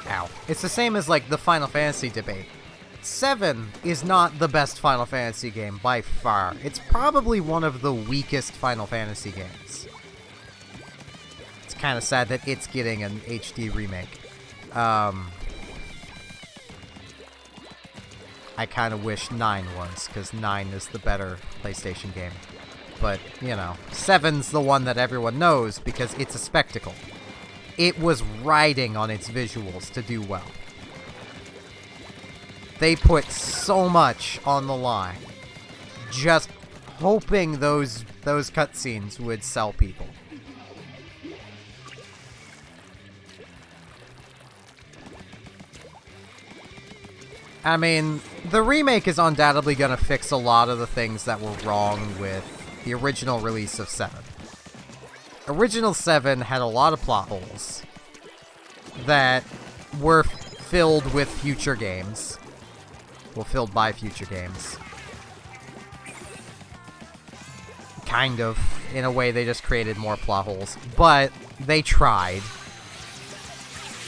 Ow. It's the same as, like, the Final Fantasy debate. 7 is not the best Final Fantasy game by far. It's probably one of the weakest Final Fantasy games. It's kind of sad that it's getting an HD remake. I kind of wish 9 was, because 9 is the better PlayStation game. But, you know, 7's the one that everyone knows because it's a spectacle. It was riding on its visuals to do well. They put so much on the line, just hoping those cutscenes would sell people. I mean, the remake is undoubtedly going to fix a lot of the things that were wrong with the original release of 7. Original 7 had a lot of plot holes that were filled with future games. Well, filled by future games. Kind of. In a way, they just created more plot holes. But they tried.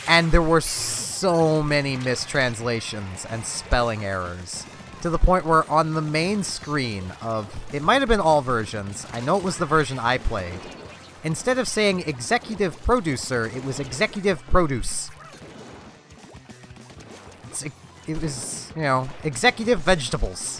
And there were so many mistranslations and spelling errors. To the point where on the main screen of... It might have been all versions. I know it was the version I played. Instead of saying executive producer, it was executive produce. It was, you know, executive vegetables.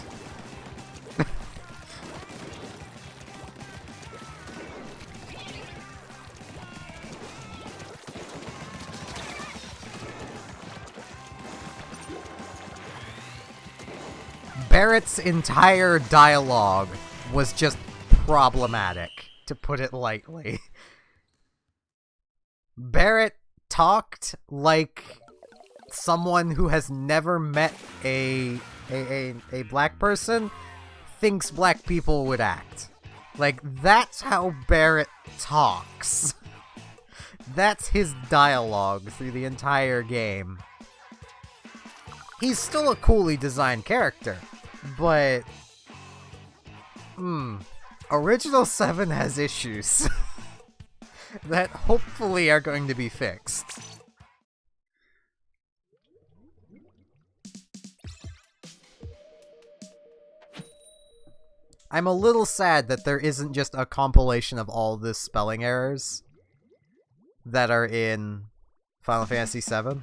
Barrett's entire dialogue was just problematic, to put it lightly. Barrett talked like someone who has never met a black person thinks black people would act. Like, that's how Barrett talks. That's his dialogue through the entire game. He's still a coolly designed character, but... Original 7 has issues that hopefully are going to be fixed. I'm a little sad that there isn't just a compilation of all the spelling errors that are in Final Fantasy VII.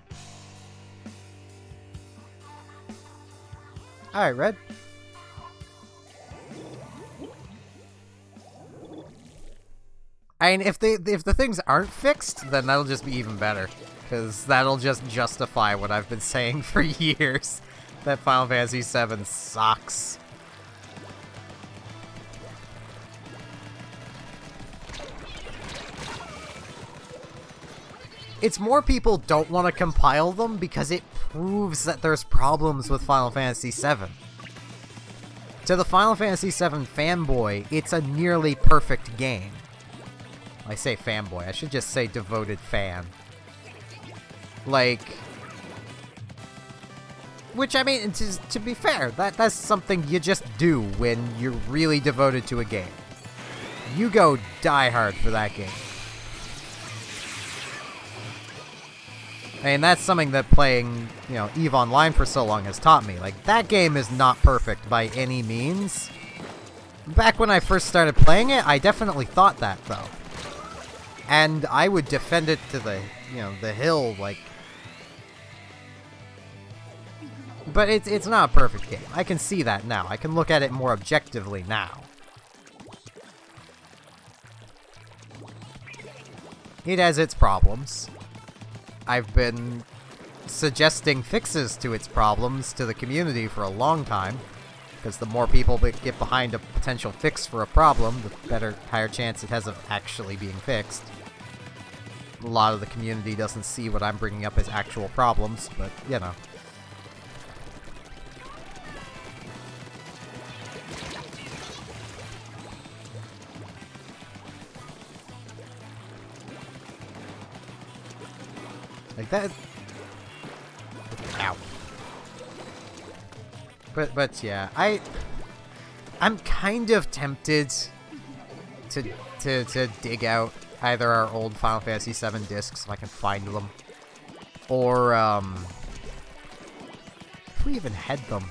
Alright, Red. I mean, if the things aren't fixed, then that'll just be even better. Because that'll just justify what I've been saying for years. That Final Fantasy VII sucks. It's more people don't want to compile them because it proves that there's problems with Final Fantasy VII. To the Final Fantasy VII fanboy, it's a nearly perfect game. I say fanboy, I should just say devoted fan. Like... Which, I mean, to be fair, that's something you just do when you're really devoted to a game. You go die hard for that game. I mean, that's something that playing, you know, EVE Online for so long has taught me. Like, that game is not perfect by any means. Back when I first started playing it, I definitely thought that, though. And I would defend it to the, you know, the hill, like... But it's not a perfect game. I can see that now. I can look at it more objectively now. It has its problems. I've been suggesting fixes to its problems to the community for a long time, because the more people that get behind a potential fix for a problem, the higher chance it has of actually being fixed. A lot of the community doesn't see what I'm bringing up as actual problems, but, you know. Like that. Ow. But yeah, I'm kind of tempted to dig out either our old Final Fantasy VII discs if I can find them, or if we even had them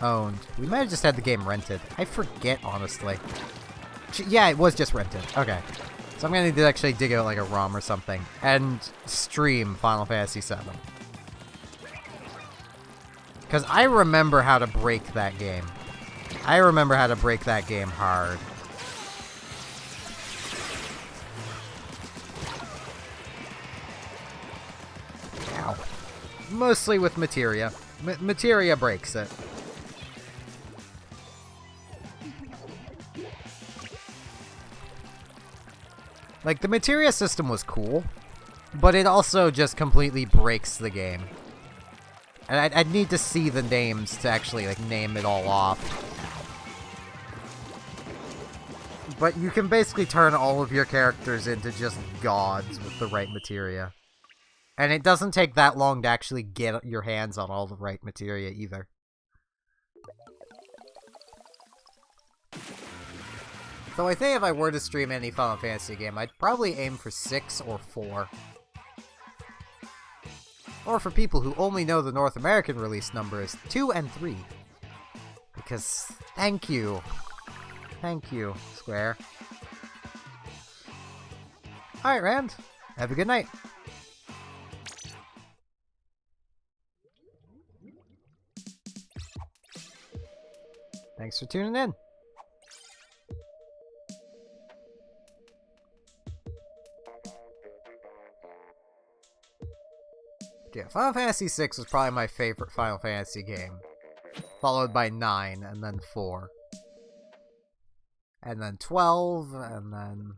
owned. We might have just had the game rented. I forget, honestly. Yeah, it was just rented. Okay. So I'm gonna need to actually dig out like a ROM or something and stream Final Fantasy VII. Because I remember how to break that game. I remember how to break that game hard. Ow. Mostly with materia. Materia breaks it. Like, the materia system was cool, but it also just completely breaks the game. And I'd need to see the names to actually, like, name it all off. But you can basically turn all of your characters into just gods with the right materia. And it doesn't take that long to actually get your hands on all the right materia either. So I think if I were to stream any Final Fantasy game, I'd probably aim for 6 or 4. Or for people who only know the North American release numbers, 2 and 3. Because, thank you. Thank you, Square. Alright, Rand. Have a good night. Thanks for tuning in. Yeah, Final Fantasy VI was probably my favorite Final Fantasy game. Followed by 9, and then 4. And then 12, and then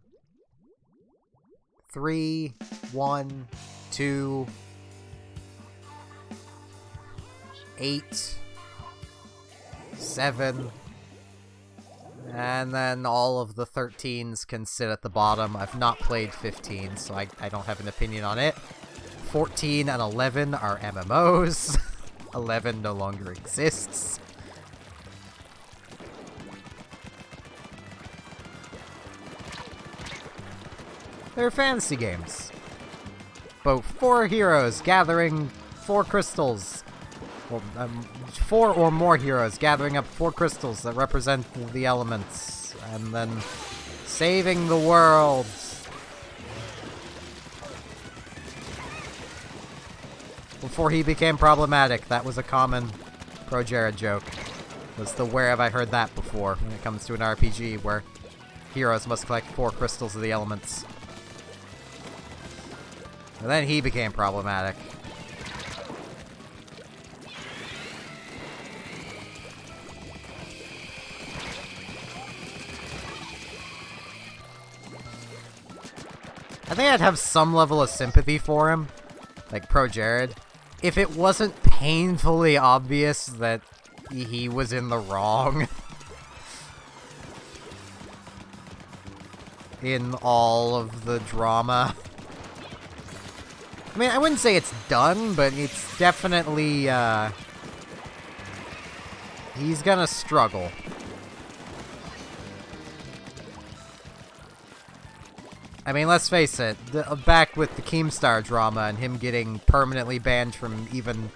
3, 1, 2, 8, 7, and then all of the 13s can sit at the bottom. I've not played 15, so I don't have an opinion on it. 14 and 11 are MMOs. 11 no longer exists. They're fantasy games. Both 4 heroes gathering 4 crystals well, 4 or more heroes gathering up 4 crystals that represent the elements, and then saving the world. Before he became problematic, that was a common Pro Jared joke. Was the where have I heard that before when it comes to an RPG where heroes must collect 4 crystals of the elements. And then he became problematic. I think I'd have some level of sympathy for him, like Pro Jared, if it wasn't painfully obvious that he was in the wrong in all of the drama. I mean, I wouldn't say it's done, but it's definitely, he's gonna struggle. I mean, let's face it, back with the Keemstar drama and him getting permanently banned from even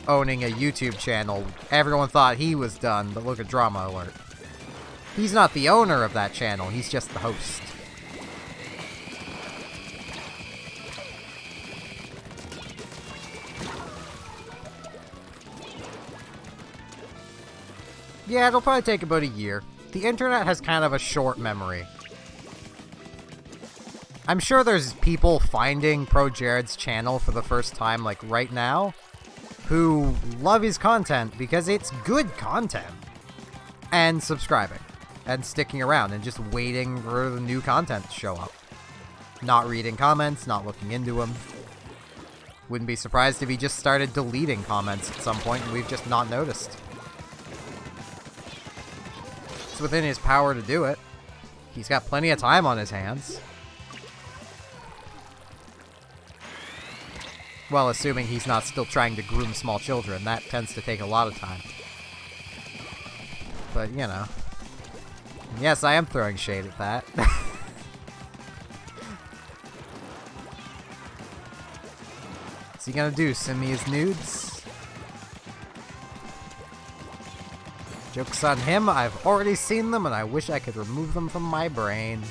owning a YouTube channel, everyone thought he was done, but look at Drama Alert. He's not the owner of that channel, he's just the host. Yeah, it'll probably take about a year. The internet has kind of a short memory. I'm sure there's people finding Pro Jared's channel for the first time, like, right now, who love his content because it's good content. And subscribing. And sticking around and just waiting for the new content to show up. Not reading comments, not looking into them. Wouldn't be surprised if he just started deleting comments at some point and we've just not noticed. It's within his power to do it. He's got plenty of time on his hands. Well, assuming he's not still trying to groom small children. That tends to take a lot of time. But, you know. Yes, I am throwing shade at that. What's he gonna do? Send me his nudes? Joke's on him. I've already seen them, and I wish I could remove them from my brain.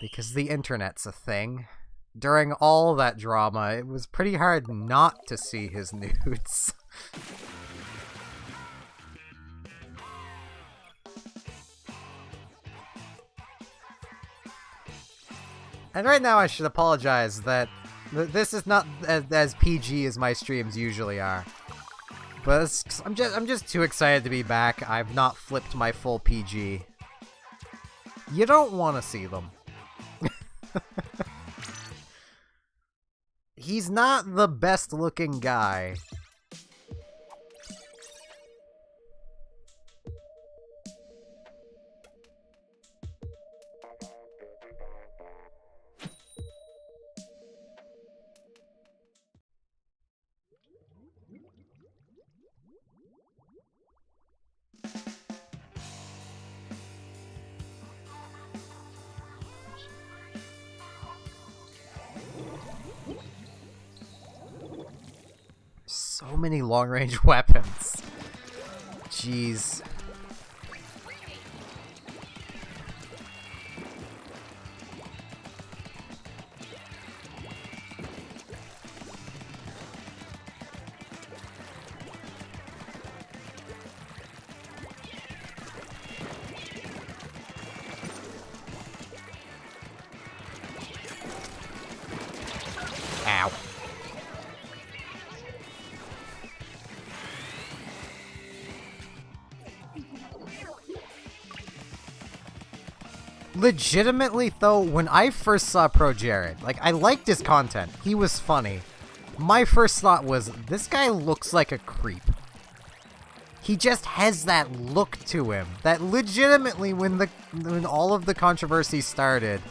Because the internet's a thing. During all that drama, it was pretty hard not to see his nudes. And right now I should apologize that this is not as PG as my streams usually are. But I'm just too excited to be back. I've not flipped my full PG. You don't want to see them. He's not the best looking guy. So many long-range weapons. Jeez. Ow. Legitimately, though, when I first saw Pro Jared, like, I liked his content. He was funny. My first thought was, this guy looks like a creep. He just has that look to him. That legitimately, when all of the controversy started,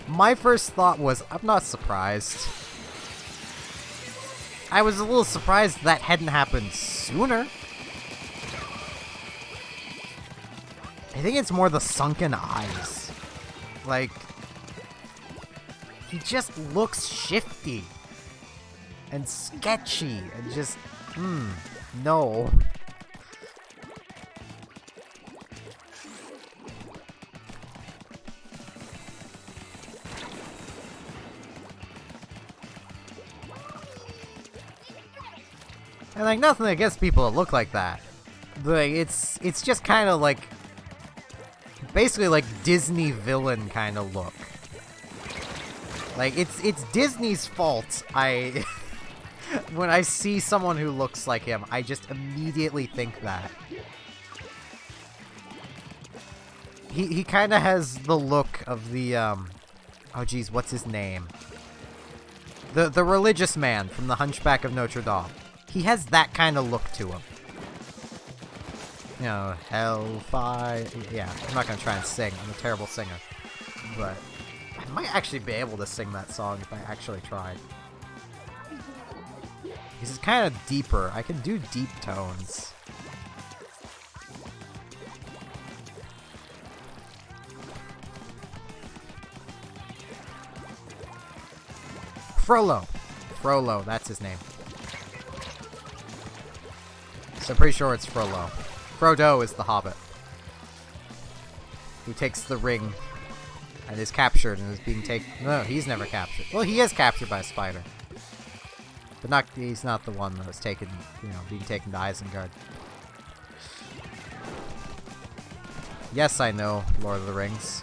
my first thought was, I'm not surprised. I was a little surprised that hadn't happened sooner. I think it's more the sunken eyes. Like, he just looks shifty and sketchy and just No. And like nothing against people that look like that. Like it's just kind of like basically like Disney villain kind of look. Like it's Disney's fault. When I see someone who looks like him, I just immediately think that. He kind of has the look of the oh geez, what's his name? The religious man from The Hunchback of Notre Dame. He has that kind of look to him. You know, hellfire. Yeah, I'm not gonna try and sing. I'm a terrible singer. But I might actually be able to sing that song if I actually tried. This is kind of deeper. I can do deep tones. Frollo. Frollo, that's his name. So I'm pretty sure it's Frollo. Frodo is the Hobbit. Who takes the ring and is captured and is being taken... No, he's never captured. Well, he is captured by a spider. But he's not the one that was taken, you know, being taken to Isengard. Yes, I know Lord of the Rings.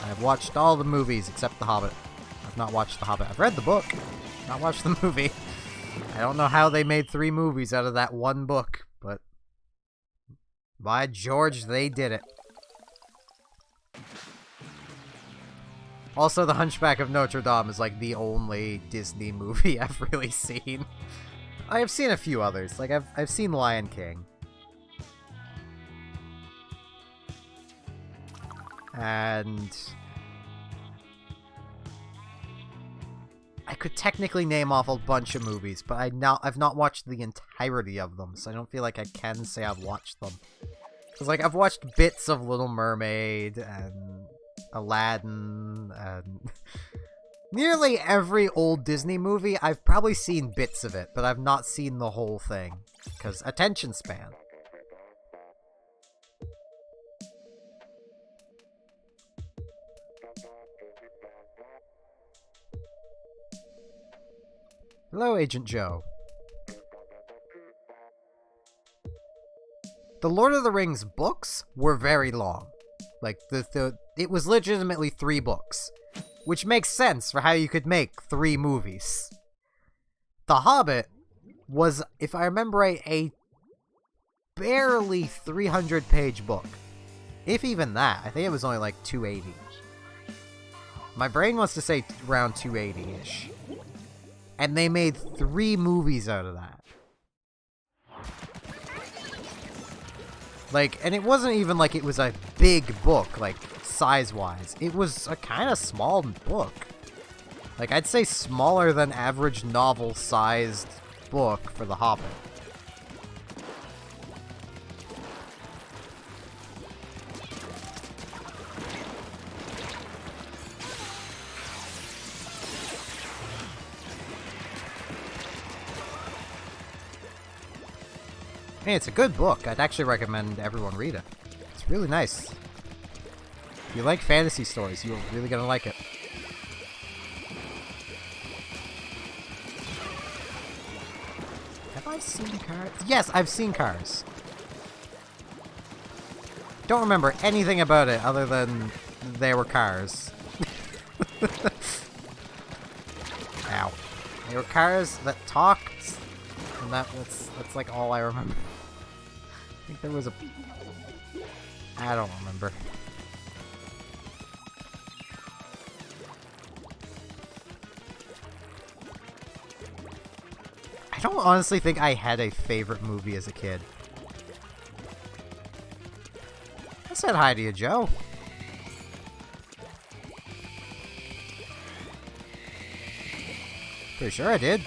I've watched all the movies except The Hobbit. I've not watched The Hobbit. I've read the book, not watched the movie. I don't know how they made 3 movies out of that one book, but by George, they did it. Also, The Hunchback of Notre Dame is like the only Disney movie I've really seen. I have seen a few others. Like I've seen Lion King. And I could technically name off a bunch of movies, but I've not watched the entirety of them, so I don't feel like I can say I've watched them. Because like I've watched bits of Little Mermaid and Aladdin and nearly every old Disney movie. I've probably seen bits of it, but I've not seen the whole thing because attention span. Hello, Agent Joe. The Lord of the Rings books were very long. Like, it was legitimately 3 books. Which makes sense for how you could make 3 movies. The Hobbit was, if I remember right, a barely 300-page book. If even that. I think it was only like 280. My brain wants to say around 280-ish. And they made 3 movies out of that. Like, and it wasn't even like it was a big book, like, size-wise. It was a kind of small book. Like, I'd say smaller than average novel-sized book for The Hobbit. Hey, it's a good book. I'd actually recommend everyone read it. It's really nice. If you like fantasy stories, you're really gonna like it. Have I seen Cars? Yes, I've seen Cars. Don't remember anything about it other than they were cars. Ow. They were cars that talked, and that's like all I remember. I think there was a... I don't remember. I don't honestly think I had a favorite movie as a kid. I said hi to you, Joe. Pretty sure I did.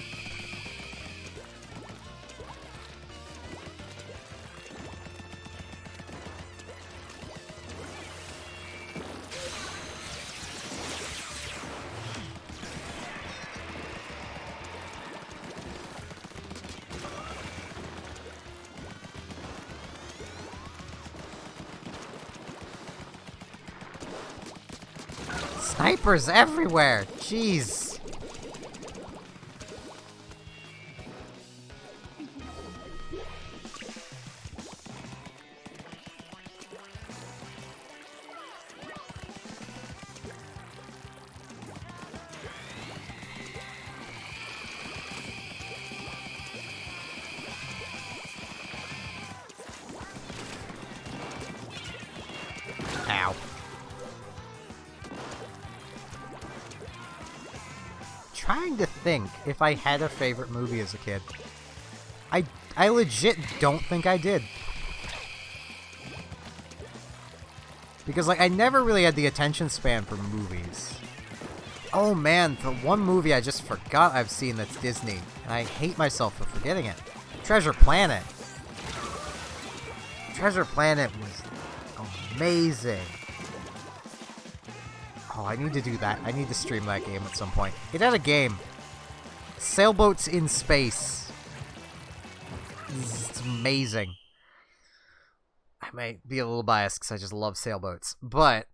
Snipers everywhere! Jeez! Ow. Trying to think if I had a favorite movie as a kid. I legit don't think I did. Because, like, I never really had the attention span for movies. Oh man, the one movie I just forgot I've seen that's Disney, and I hate myself for forgetting it. Treasure Planet. Treasure Planet was amazing. Oh, I need to do that. I need to stream that game at some point. It had a game. Sailboats in Space. It's amazing. I might be a little biased because I just love sailboats, but...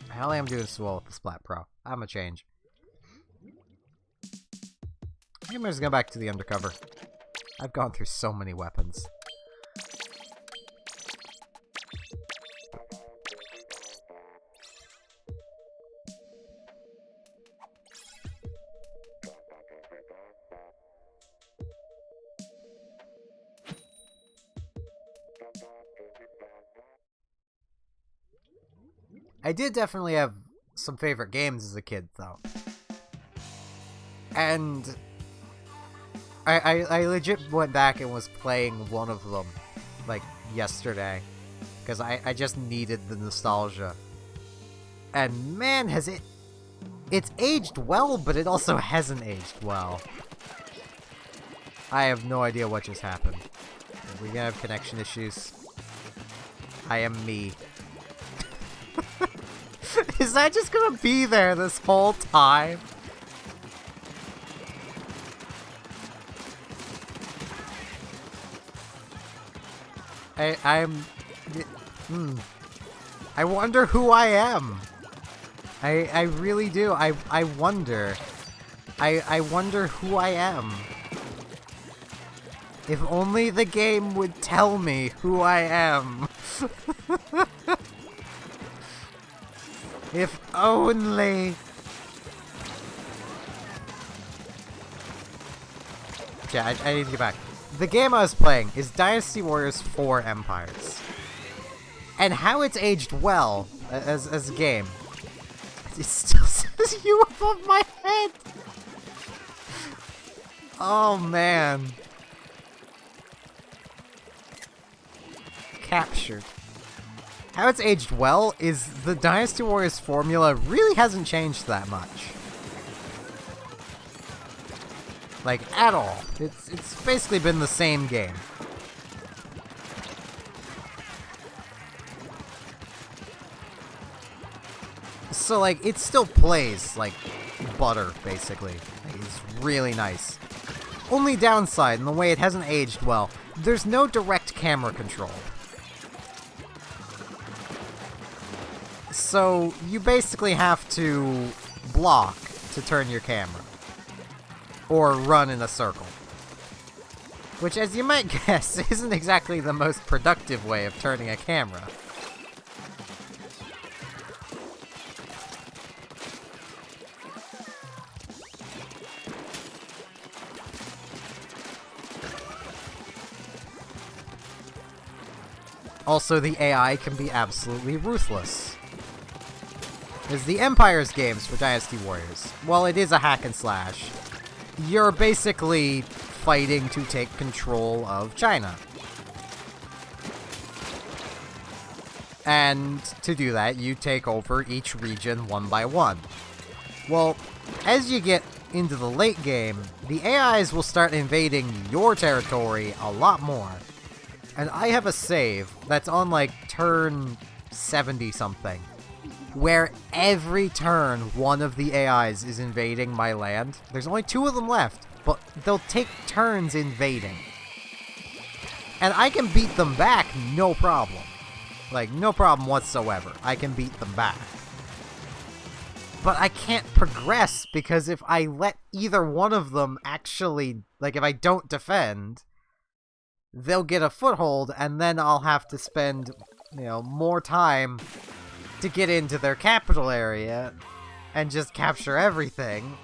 Hell, I'm doing so well with the Splat Pro. I'm gonna change. I'm gonna just go back to the undercover. I've gone through so many weapons. I did definitely have some favorite games as a kid, though. And I legit went back and was playing one of them, like, yesterday. Because I just needed the nostalgia. And man, has it... It's aged well, but it also hasn't aged well. I have no idea what just happened. Are we gonna have connection issues? I am me. Is that just gonna be there this whole time? I wonder who I am. I really do. I wonder. I wonder who I am. If only the game would tell me who I am. If only... Yeah, I need to get back. The game I was playing is Dynasty Warriors 4 Empires. And how it's aged well as a game. It still says you above my head! Oh, man. Captured. How it's aged well is the Dynasty Warriors formula really hasn't changed that much. Like, at all. It's basically been the same game. So, like, it still plays like butter, basically. Like, it's really nice. Only downside, in the way it hasn't aged well, there's no direct camera control. So, you basically have to block to turn your camera. Or run in a circle. Which, as you might guess, isn't exactly the most productive way of turning a camera. Also, the AI can be absolutely ruthless. As the Empire's games for Dynasty Warriors, while it is a hack and slash, you're basically fighting to take control of China. And to do that, you take over each region one by one. Well, as you get into the late game, the AIs will start invading your territory a lot more. And I have a save that's on like turn 70 something, where every turn one of the AIs is invading my land. There's only 2 of them left, but they'll take turns invading. And I can beat them back, no problem. Like, no problem whatsoever. I can beat them back. But I can't progress, because if I let either one of them actually, like, if I don't defend, they'll get a foothold, and then I'll have to spend, you know, more time to get into their capital area and just capture everything.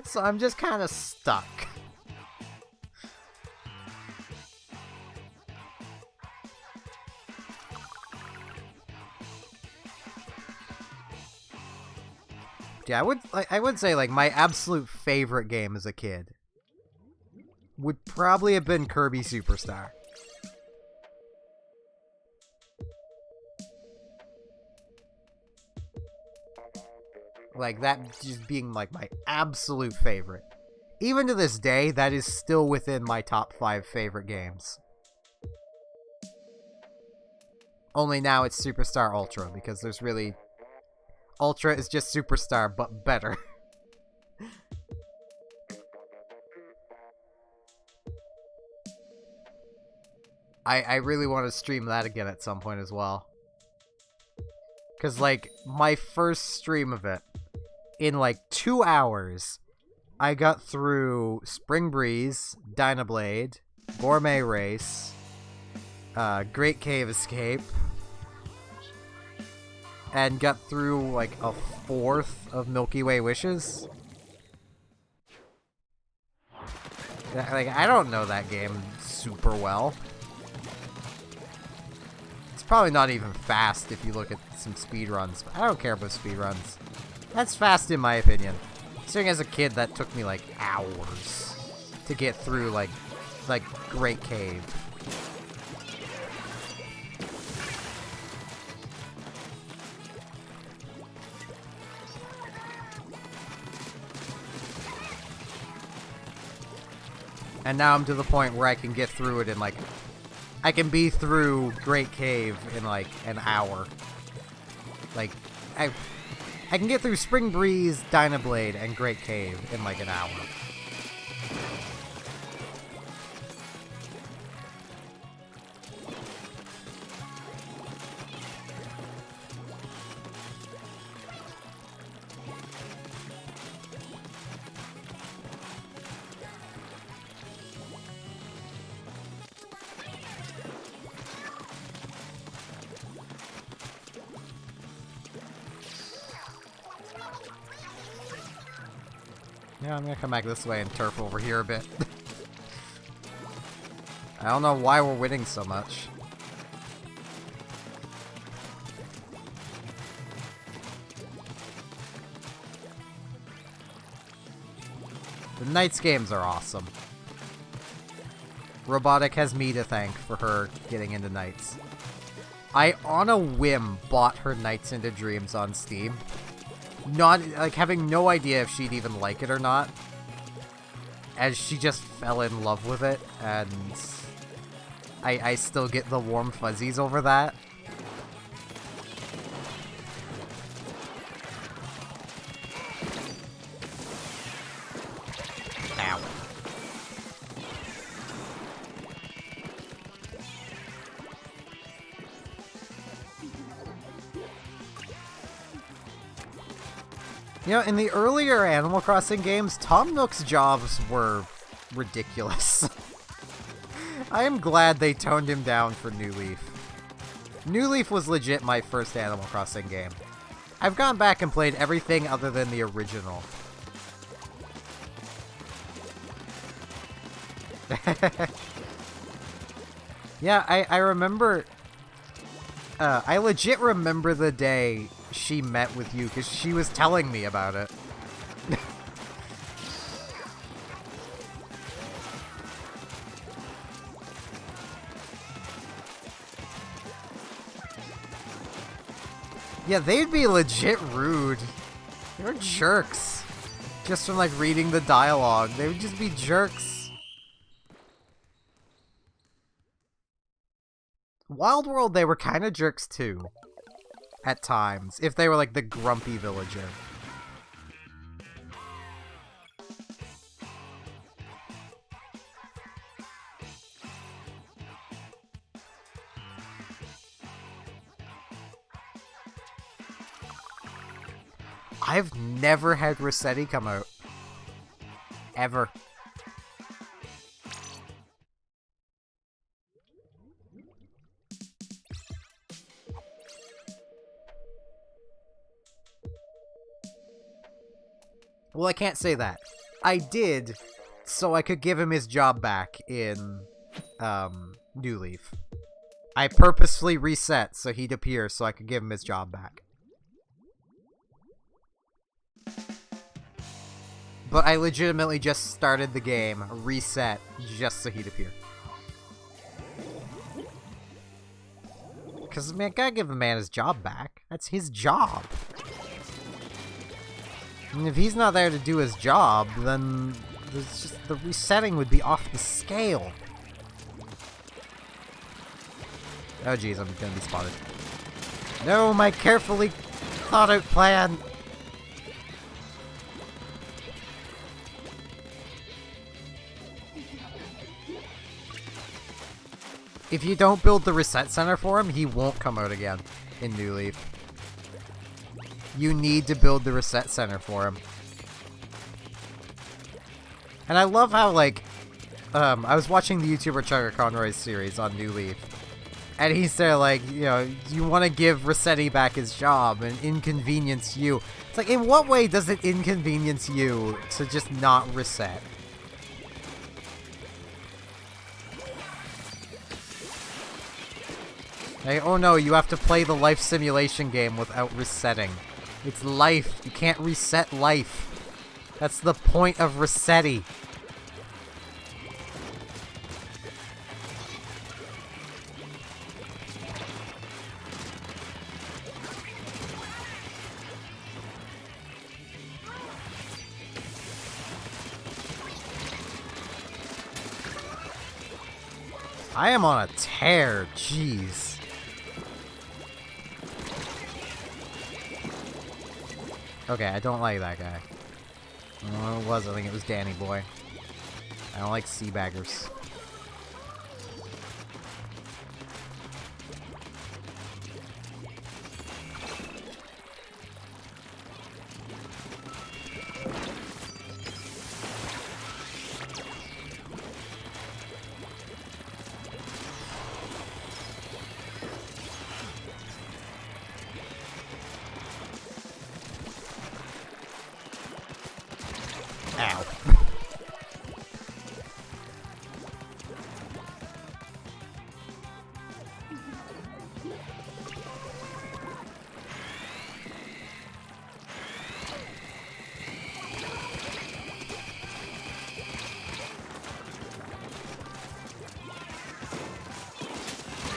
So I'm just kind of stuck. Yeah, I would say, like, my absolute favorite game as a kid would probably have been Kirby Superstar. Like, that just being, like, my absolute favorite. Even to this day, that is still within my top 5 favorite games. Only now it's Superstar Ultra, because there's really... Ultra is just Superstar, but better. I really want to stream that again at some point as well. Because, like, my first stream of it, in, like, 2 hours, I got through Spring Breeze, Dynablade, Gourmet Race, Great Cave Escape, and got through, like, a 4th of Milky Way Wishes. Like, I don't know that game super well. It's probably not even fast if you look at some speedruns. I don't care about speedruns. That's fast in my opinion. Considering as a kid, that took me, like, hours to get through, like Great Cave. And now I'm to the point where I can get through it in, like... I can be through Great Cave in, like, an hour. Like, I can get through Spring Breeze, Dynablade, and Great Cave in, like, an hour. Yeah, I'm gonna come back this way and turf over here a bit. I don't know why we're winning so much. The Knights games are awesome. Robotic has me to thank for her getting into Knights. I, on a whim, bought her Knights into Dreams on Steam. Not, like, having no idea if she'd even like it or not. As she just fell in love with it, and I still get the warm fuzzies over that. Ow. You know, in the earlier Animal Crossing games, Tom Nook's jobs were ridiculous. I am glad they toned him down for New Leaf. New Leaf was legit my first Animal Crossing game. I've gone back and played everything other than the original. Yeah, I remember... I legit remember the day she met with you, because she was telling me about it. Yeah, they'd be legit rude. They're jerks. Just from, like, reading the dialogue. They would just be jerks. Wild World, they were kind of jerks, too. At times. If they were, like, the grumpy villager. I've never had Rossetti come out. Ever. Well, I can't say that. I did, so I could give him his job back in, New Leaf. I purposefully reset so he'd appear so I could give him his job back. But I legitimately just started the game, reset, just so he'd appear. Because, man, gotta give the man his job back. That's his job. And if he's not there to do his job, then the resetting would be off the scale. Oh jeez, I'm gonna be spotted. No, my carefully thought out plan! If you don't build the reset center for him, he won't come out again in New Leaf. You need to build the reset center for him. And I love how, like, I was watching the YouTuber Chugga Conroy's series on New Leaf. And he's there like, you know, you want to give Rossetti back his job and inconvenience you. It's like, in what way does it inconvenience you to just not reset? Like, oh no, you have to play the life simulation game without resetting. It's life. You can't reset life. That's the point of Rossetti. I am on a tear, jeez. Okay, I don't like that guy. Well, it was, I think it was Danny Boy. I don't like Seabaggers. Ow.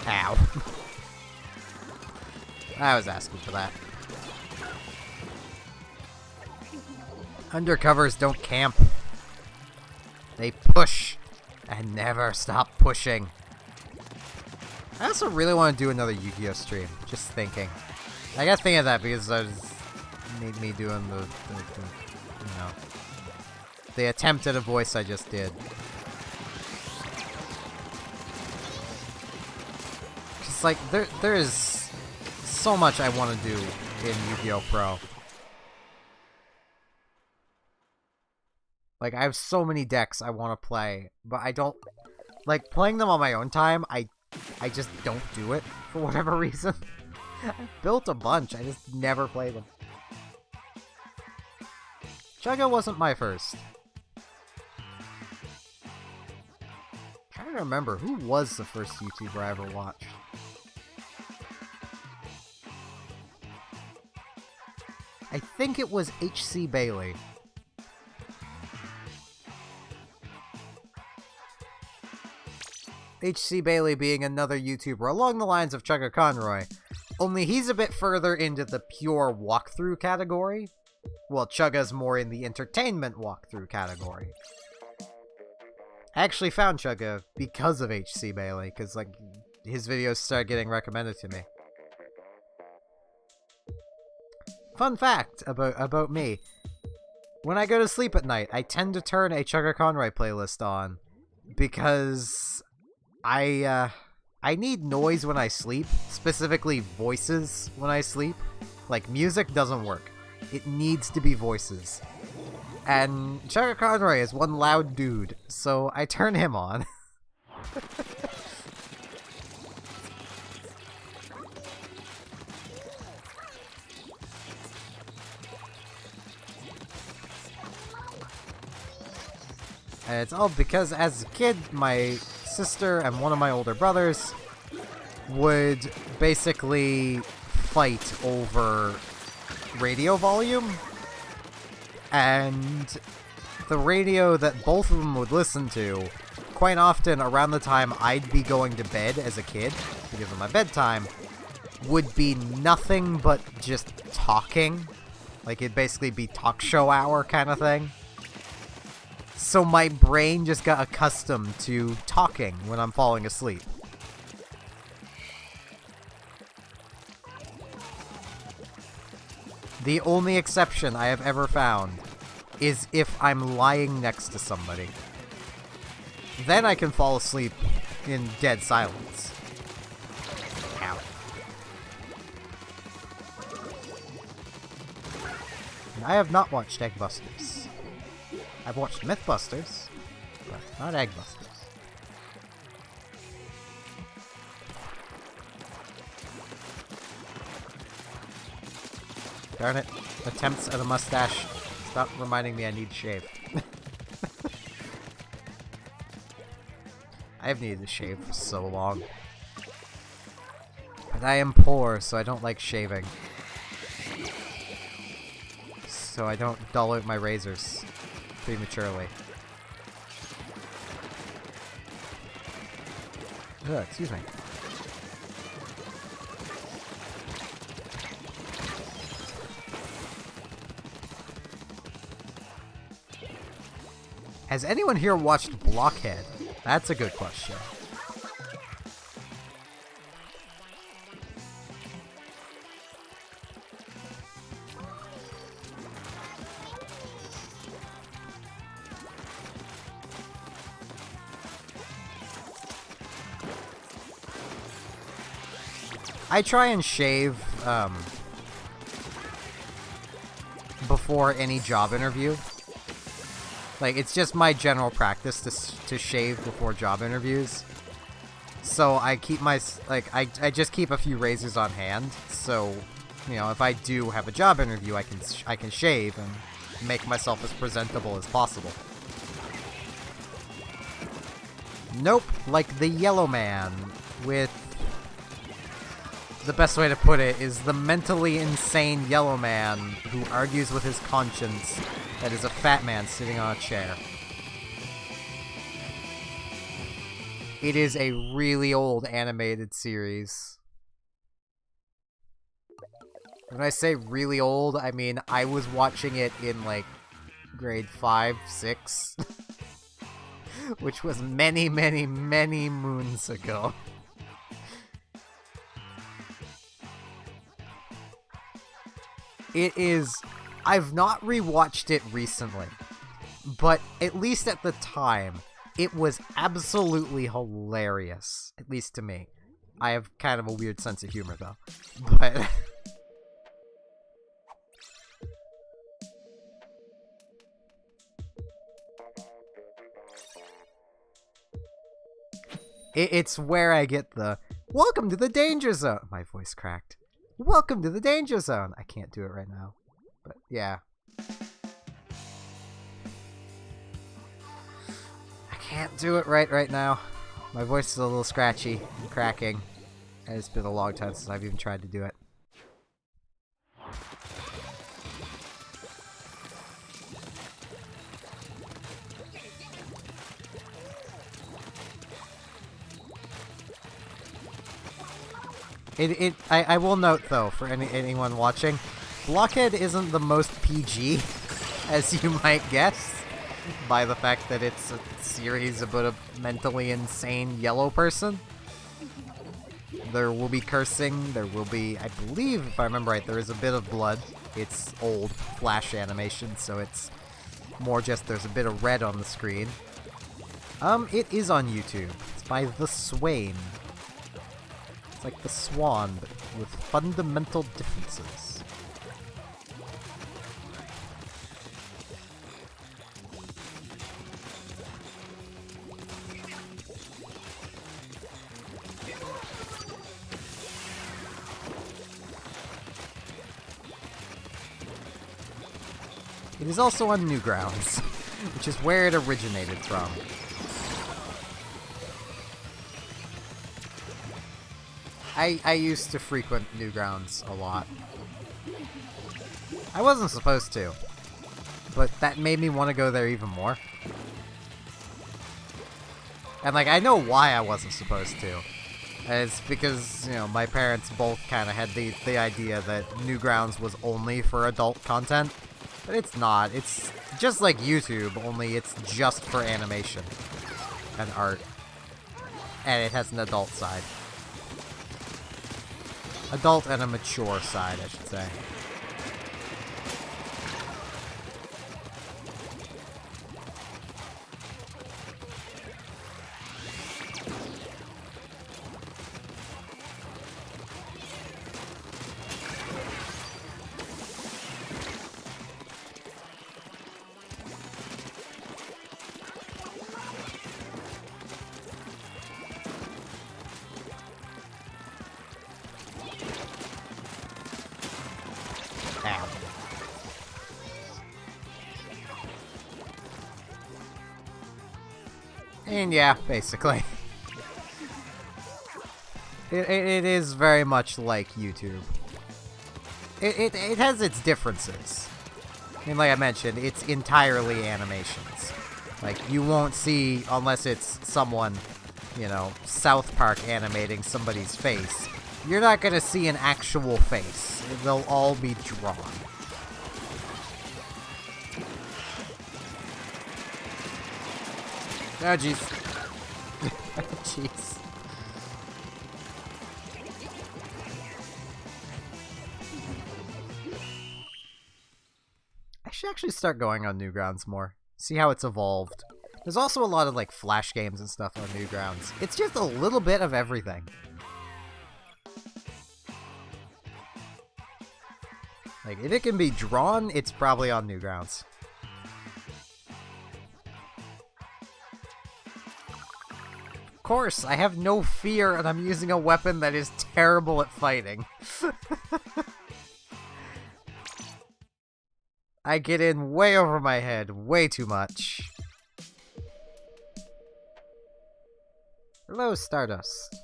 Ow. I was asking for that. Undercovers don't camp. They push and never stop pushing. I also really want to do another Yu-Gi-Oh stream. Just thinking. I got to think of that because I was made me doing the you know, the attempt at a voice I just did. Cause like there is so much I want to do in Yu-Gi-Oh Pro. Like, I have so many decks I want to play, but I don't... Like, playing them on my own time, I just don't do it, for whatever reason. I've built a bunch, I just never play them. Chugga wasn't my first. I'm trying to remember, who was the first YouTuber I ever watched? I think it was HC Bailey. HC Bailey being another YouTuber along the lines of Chugga Conroy, only he's a bit further into the pure walkthrough category. Well, Chugga's more in the entertainment walkthrough category. I actually found Chugga because of HC Bailey, because, like, his videos started getting recommended to me. Fun fact about me. When I go to sleep at night, I tend to turn a Chugga Conroy playlist on because I need noise when I sleep, specifically voices when I sleep. Like, music doesn't work. It needs to be voices. And Chugga Conroy is one loud dude, so I turn him on. And it's all because as a kid, my sister and one of my older brothers would basically fight over radio volume. And the radio that both of them would listen to, quite often around the time I'd be going to bed as a kid, because of my bedtime, would be nothing but just talking. Like, it'd basically be talk show hour kind of thing. So my brain just got accustomed to talking when I'm falling asleep. The only exception I have ever found is if I'm lying next to somebody. Then I can fall asleep in dead silence. Ow. I have not watched Eggbusters. I've watched Mythbusters, but not Eggbusters. Darn it. Attempts at a mustache. Stop reminding me I need to shave. I have needed to shave for so long. But I am poor, so I don't like shaving. So I don't dull out my razors prematurely. Ugh, excuse me. Has anyone here watched Blockhead? That's a good question. I try and shave before any job interview. Like, it's just my general practice to shave before job interviews. So I keep my, like, I just keep a few razors on hand. So, you know, if I do have a job interview, I can shave and make myself as presentable as possible. Nope, like the Yellow Man with... The best way to put it is the mentally insane yellow man who argues with his conscience that is a fat man sitting on a chair. It is a really old animated series. When I say really old, I mean I was watching it in like grade 5, 6. Which was many, many, many moons ago. It is... I've not rewatched it recently, but at least at the time, it was absolutely hilarious. At least to me. I have kind of a weird sense of humor, though. But... it's where I get the, "Welcome to the danger zone!" My voice cracked. "Welcome to the danger zone!" I can't do it right now. But, yeah. I can't do it right now. My voice is a little scratchy and cracking. And it's been a long time since I've even tried to do it. I will note, though, for anyone watching, Blockhead isn't the most PG, as you might guess, by the fact that it's a series about a mentally insane yellow person. There will be cursing, there will be, I believe, if I remember right, there is a bit of blood. It's old Flash animation, so it's more just there's a bit of red on the screen. It is on YouTube. It's by The Swain. It's like The Swan, but with fundamental differences. It is also on Newgrounds, which is where it originated from. I used to frequent Newgrounds a lot. I wasn't supposed to, but that made me want to go there even more. And like, I know why I wasn't supposed to. It's because, you know, my parents both kind of had the idea that Newgrounds was only for adult content. But it's not. It's just like YouTube, only it's just for animation and art. And it has an adult side. Adult and a mature side, I should say. Ow. And yeah, basically. It is very much like YouTube. It has its differences. I mean, like I mentioned, it's entirely animations. Like, you won't see, unless it's someone, you know, South Park animating somebody's face, you're not gonna see an actual face. They'll all be drawn. Oh, jeez. Jeez. I should actually start going on Newgrounds more. See how it's evolved. There's also a lot of, like, Flash games and stuff on Newgrounds. It's just a little bit of everything. Like, if it can be drawn, it's probably on Newgrounds. Of course, I have no fear and I'm using a weapon that is terrible at fighting. I get in way over my head, way too much. Hello, Stardust.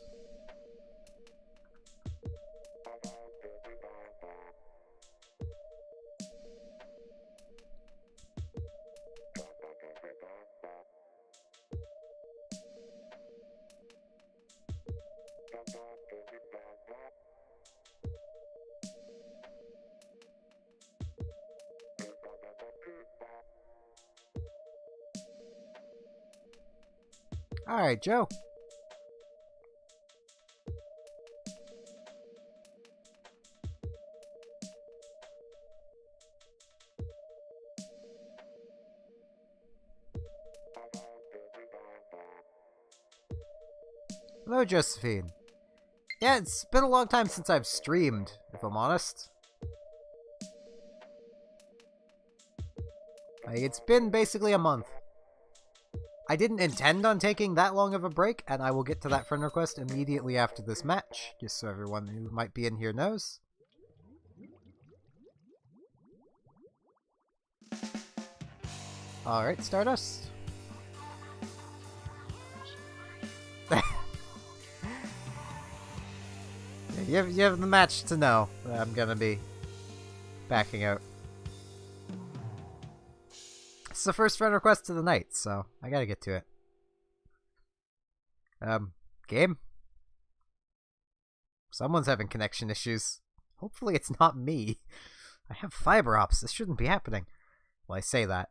Alright, Joe. Hello, Josephine. Yeah, it's been a long time since I've streamed, if I'm honest. Like, it's been basically a month. I didn't intend on taking that long of a break, and I will get to that friend request immediately after this match, just so everyone who might be in here knows. Alright, Stardust. You have the match to know that I'm gonna be backing out. It's the first friend request of the night, so I gotta get to it. Game? Someone's having connection issues. Hopefully it's not me. I have fiber ops. This shouldn't be happening. Well, I say that.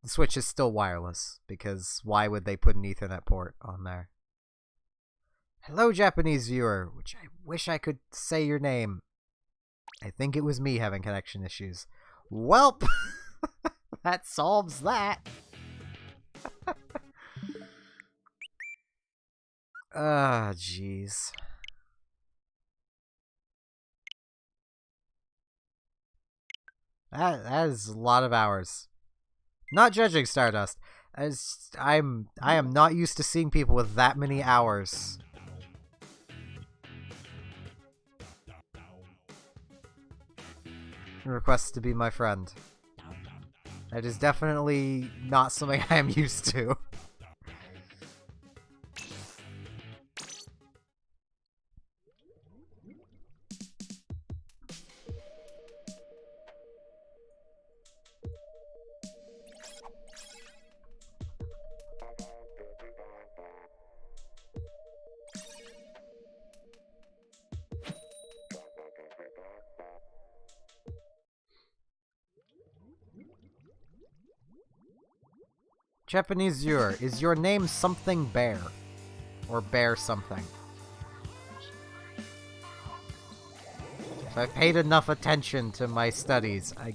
The Switch is still wireless, because why would they put an Ethernet port on there? Hello, Japanese viewer, which I wish I could say your name. I think it was me having connection issues. Welp! That solves that. Ah, jeez. That is a lot of hours. Not judging Stardust, as I am not used to seeing people with that many hours. Requests to be my friend. That is definitely not something I am used to. Japanese viewer, is your name something bear? Or bear something? If I've paid enough attention to my studies, I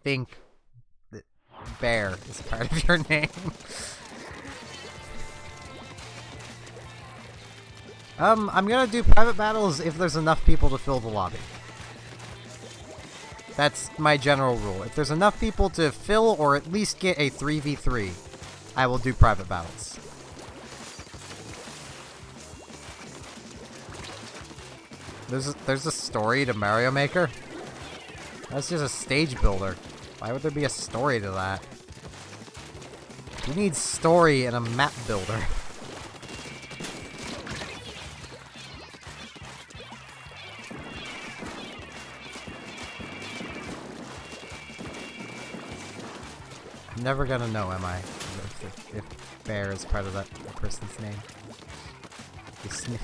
think that bear is part of your name. I'm gonna do private battles if there's enough people to fill the lobby. That's my general rule. If there's enough people to fill or at least get a 3v3, I will do private battles. There's a story to Mario Maker? That's just a stage builder. Why would there be a story to that? Who needs story in a map builder? I'm never gonna know, am I? If bear is part of that person's name. You sniff.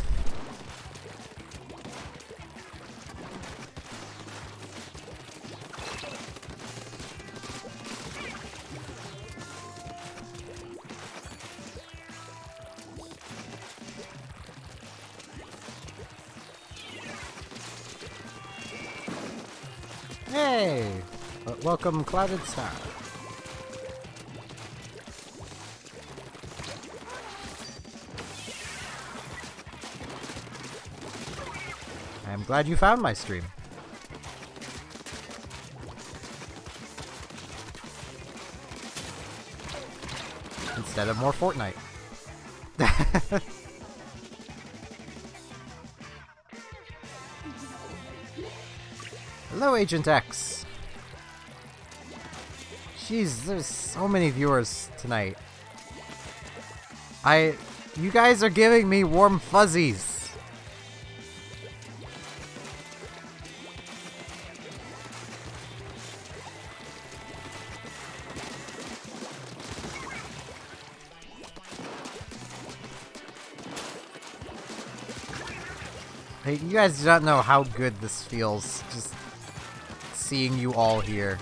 Hey! Welcome, Clouded Star. I'm glad you found my stream. Instead of more Fortnite. Hello, Agent X. Jeez, there's so many viewers tonight. You guys are giving me warm fuzzies. Hey, you guys do not know how good this feels, just seeing you all here.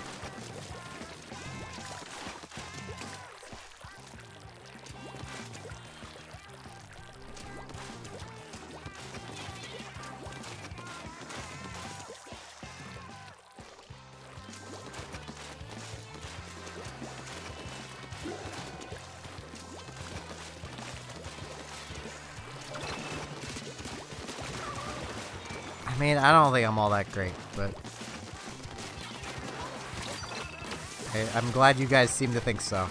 I mean, I don't think I'm all that great, but I'm glad you guys seem to think so.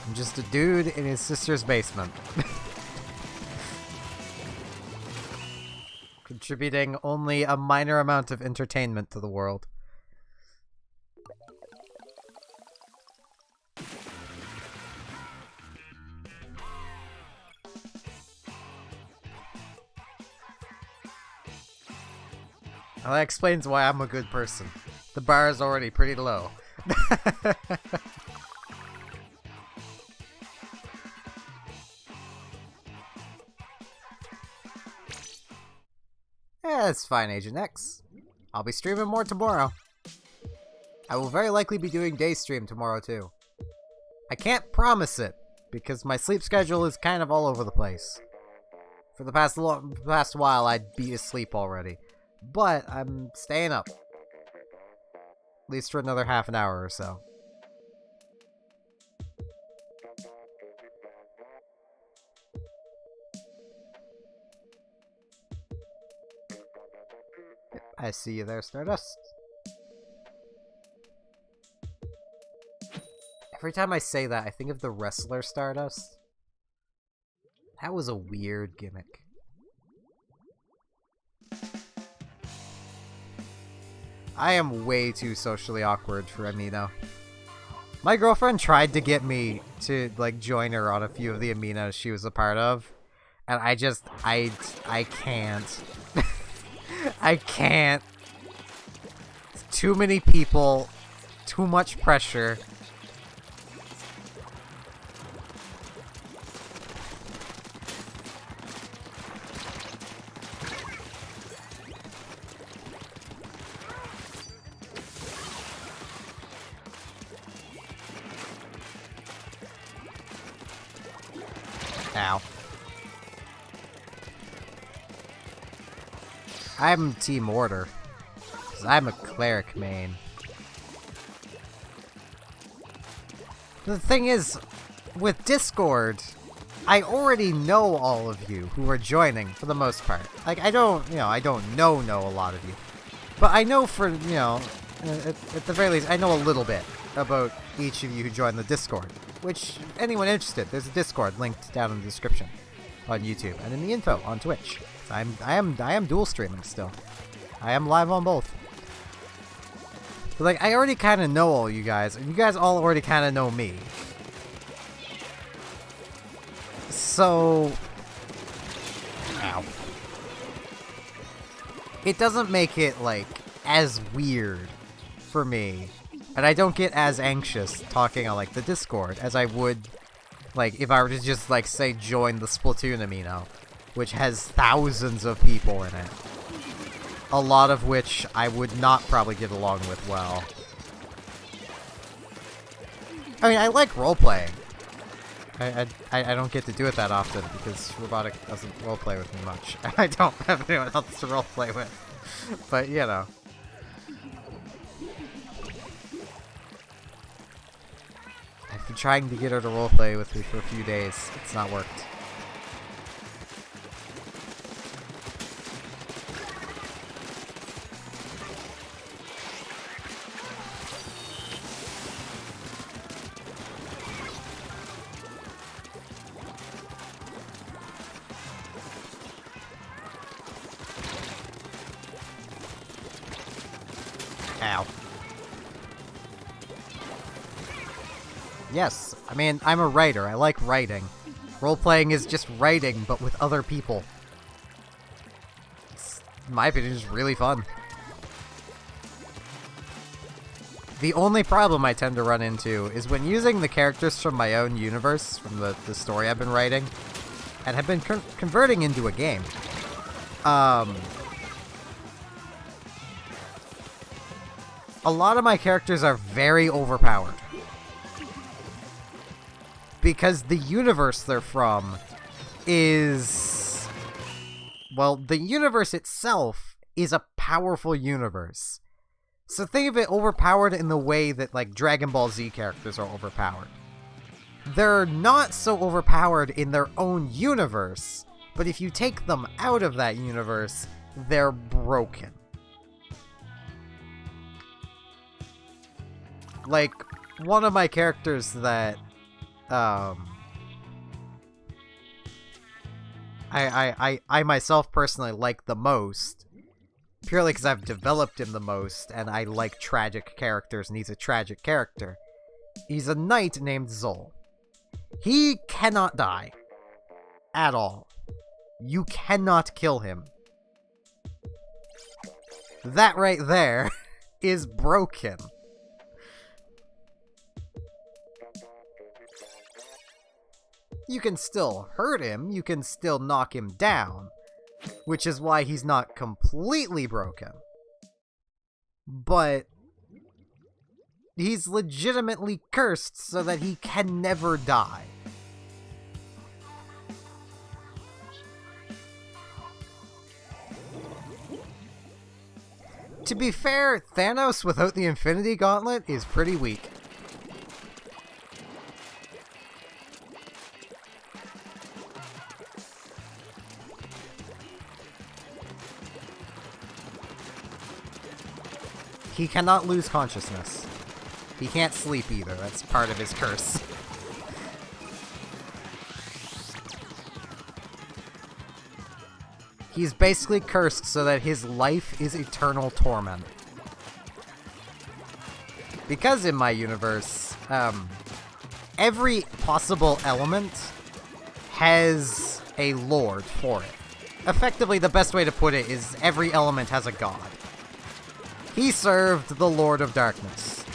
I'm just a dude in his sister's basement. Contributing only a minor amount of entertainment to the world. Well, that explains why I'm a good person. The bar is already pretty low. That's fine, Agent X. I'll be streaming more tomorrow. I will very likely be doing day stream tomorrow too. I can't promise it, because my sleep schedule is kind of all over the place. For the past while, I'd be asleep already. But I'm staying up. At least for another half an hour or so. Yep, I see you there, Stardust. Every time I say that, I think of the wrestler Stardust. That was a weird gimmick. I am way too socially awkward for Amino. My girlfriend tried to get me to, like, join her on a few of the Aminos she was a part of. And I can't. I can't. Too many people. Too much pressure. Ow. I'm Team Order, because I'm a cleric main. The thing is, with Discord, I already know all of you who are joining, for the most part. Like, I don't know a lot of you. But I know for, at the very least, I know a little bit about each of you who joined the Discord. Which, anyone interested, there's a Discord linked down in the description on YouTube and in the info on Twitch. I am dual streaming still. I am live on both. But, like, I already kind of know all you guys, and you guys all already kind of know me. So, ow. It doesn't make it, like, as weird for me. And I don't get as anxious talking on, like, the Discord as I would, like, if I were to just, like, say join the Splatoon Amino, which has thousands of people in it. A lot of which I would not probably get along with well. I mean, I like role-playing. I don't get to do it that often because Robotic doesn't roleplay with me much. I don't have anyone else to roleplay with. But, you know. I've been trying to get her to roleplay with me for a few days. It's not worked. Ow. Yes, I mean, I'm a writer. I like writing. Role-playing is just writing, but with other people. It's, in my opinion, is really fun. The only problem I tend to run into is when using the characters from my own universe, from the story I've been writing, and have been converting into a game. A lot of my characters are very overpowered. Because the universe they're from is... well, the universe itself is a powerful universe. So think of it overpowered in the way that, like, Dragon Ball Z characters are overpowered. They're not so overpowered in their own universe, but if you take them out of that universe, they're broken. Like, one of my characters that, I myself personally like the most, purely because I've developed him the most, and I like tragic characters, and he's a tragic character. He's a knight named Zol. He cannot die. At all. You cannot kill him. That right there is broken. You can still hurt him, you can still knock him down, which is why he's not completely broken. But he's legitimately cursed so that he can never die. To be fair, Thanos without the Infinity Gauntlet is pretty weak. He cannot lose consciousness. He can't sleep either, that's part of his curse. He's basically cursed so that his life is eternal torment. Because in my universe, every possible element has a lord for it. Effectively, the best way to put it is every element has a god. He served the Lord of Darkness.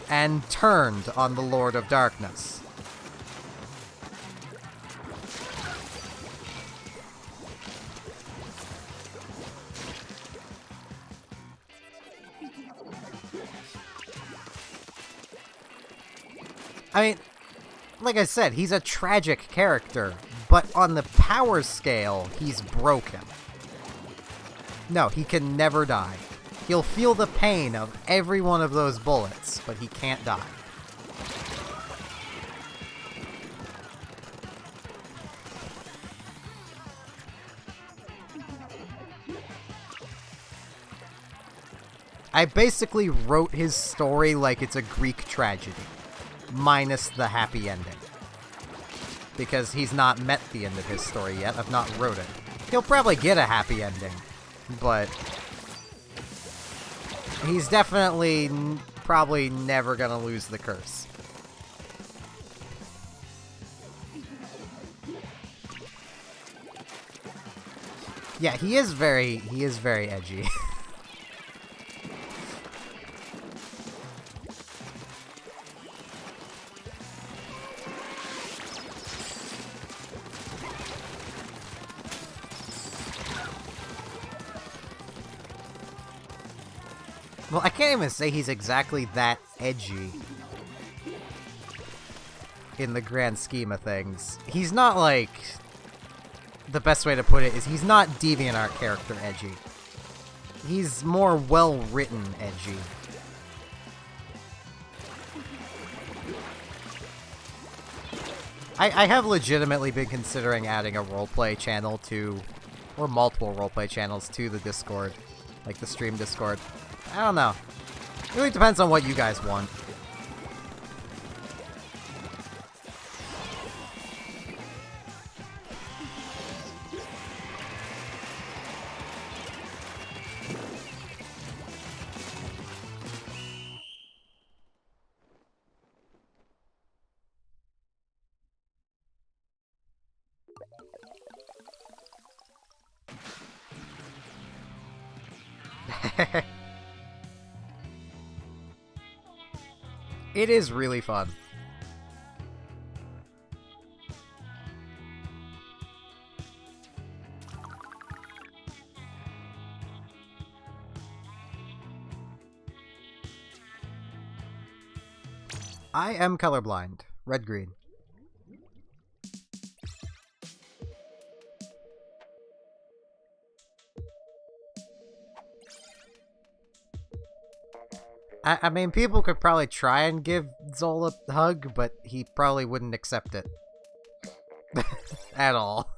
And turned on the Lord of Darkness. I mean, like I said, he's a tragic character, but on the power scale, he's broken. No, he can never die. He'll feel the pain of every one of those bullets, but he can't die. I basically wrote his story like it's a Greek tragedy, minus the happy ending. Because he's not met the end of his story yet, I've not wrote it. He'll probably get a happy ending, but he's definitely probably never gonna lose the curse. Yeah, he is very edgy. Well, I can't even say he's exactly that edgy in the grand scheme of things. He's not like... The best way to put it is he's not DeviantArt character edgy. He's more well-written edgy. I have legitimately been considering adding a roleplay channel to... or multiple roleplay channels to the Discord. Like the stream Discord. I don't know. It really depends on what you guys want. It is really fun. I am colorblind. Red-green. I mean, people could probably try and give Zola a hug, but he probably wouldn't accept it. At all.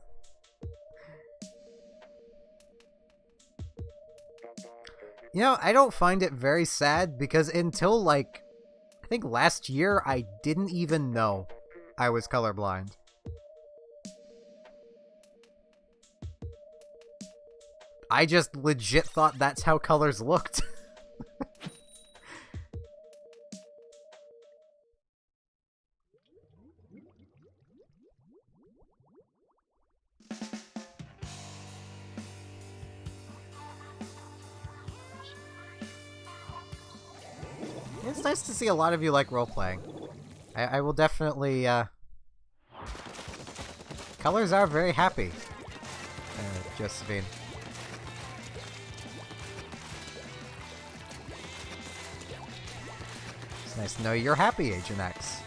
You know, I don't find it very sad, because until, like, I think last year, I didn't even know I was colorblind. I just legit thought that's how colors looked. It's nice to see a lot of you like role-playing. I will definitely, colors are very happy. Josephine. It's nice to know you're happy, Agent X.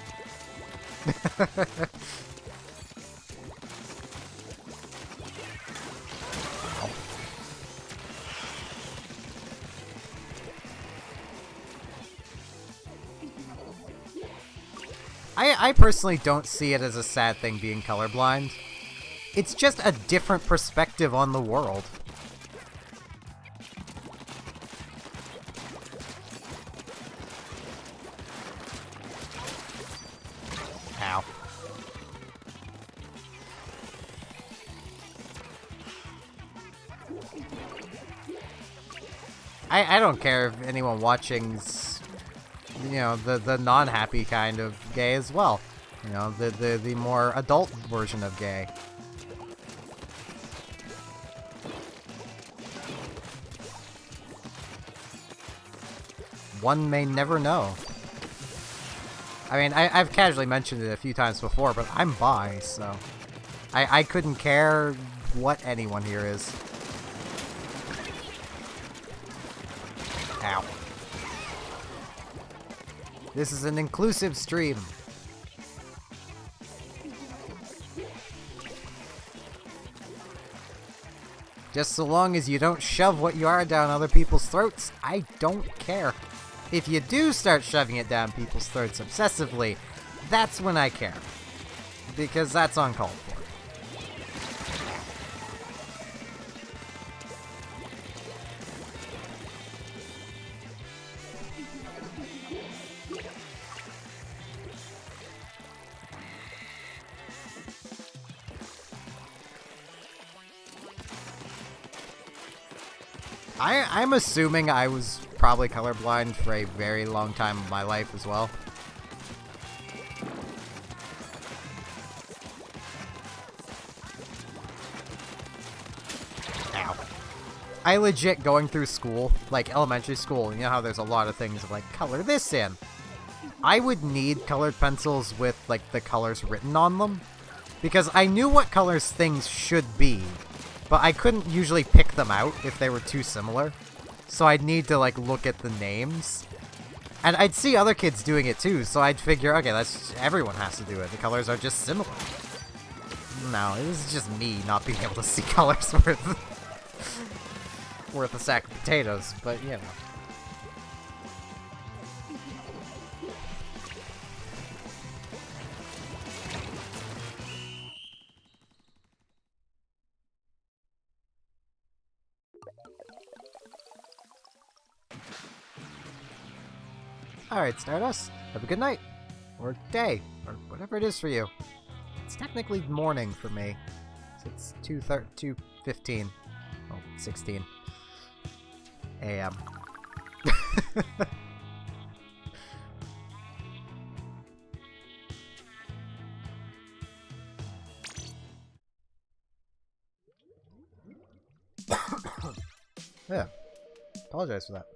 I personally don't see it as a sad thing being colorblind. It's just a different perspective on the world. Ow. I don't care if anyone watching's, you know, the non-happy kind of gay as well. You know, the more adult version of gay. One may never know. I mean, I've casually mentioned it a few times before, but I'm bi, so I couldn't care what anyone here is. Ow. This is an inclusive stream. Just so long as you don't shove what you are down other people's throats, I don't care. If you do start shoving it down people's throats obsessively, that's when I care. Because that's uncalled for. I'm assuming I was probably colorblind for a very long time of my life as well. Ow. I legit going through school, like elementary school, you know how there's a lot of things of like, color this in. I would need colored pencils with like the colors written on them, because I knew what colors things should be, but I couldn't usually pick them out if they were too similar. So I'd need to like look at the names. And I'd see other kids doing it too, so I'd figure, okay, that's everyone has to do it. The colors are just similar. No, it was just me not being able to see colors worth a sack of potatoes, but you know. Alright, Stardust, have a good night. Or day, or whatever it is for you. It's technically morning for me. So it's 2:15. Oh, 16 a.m. Yeah. Apologize for that.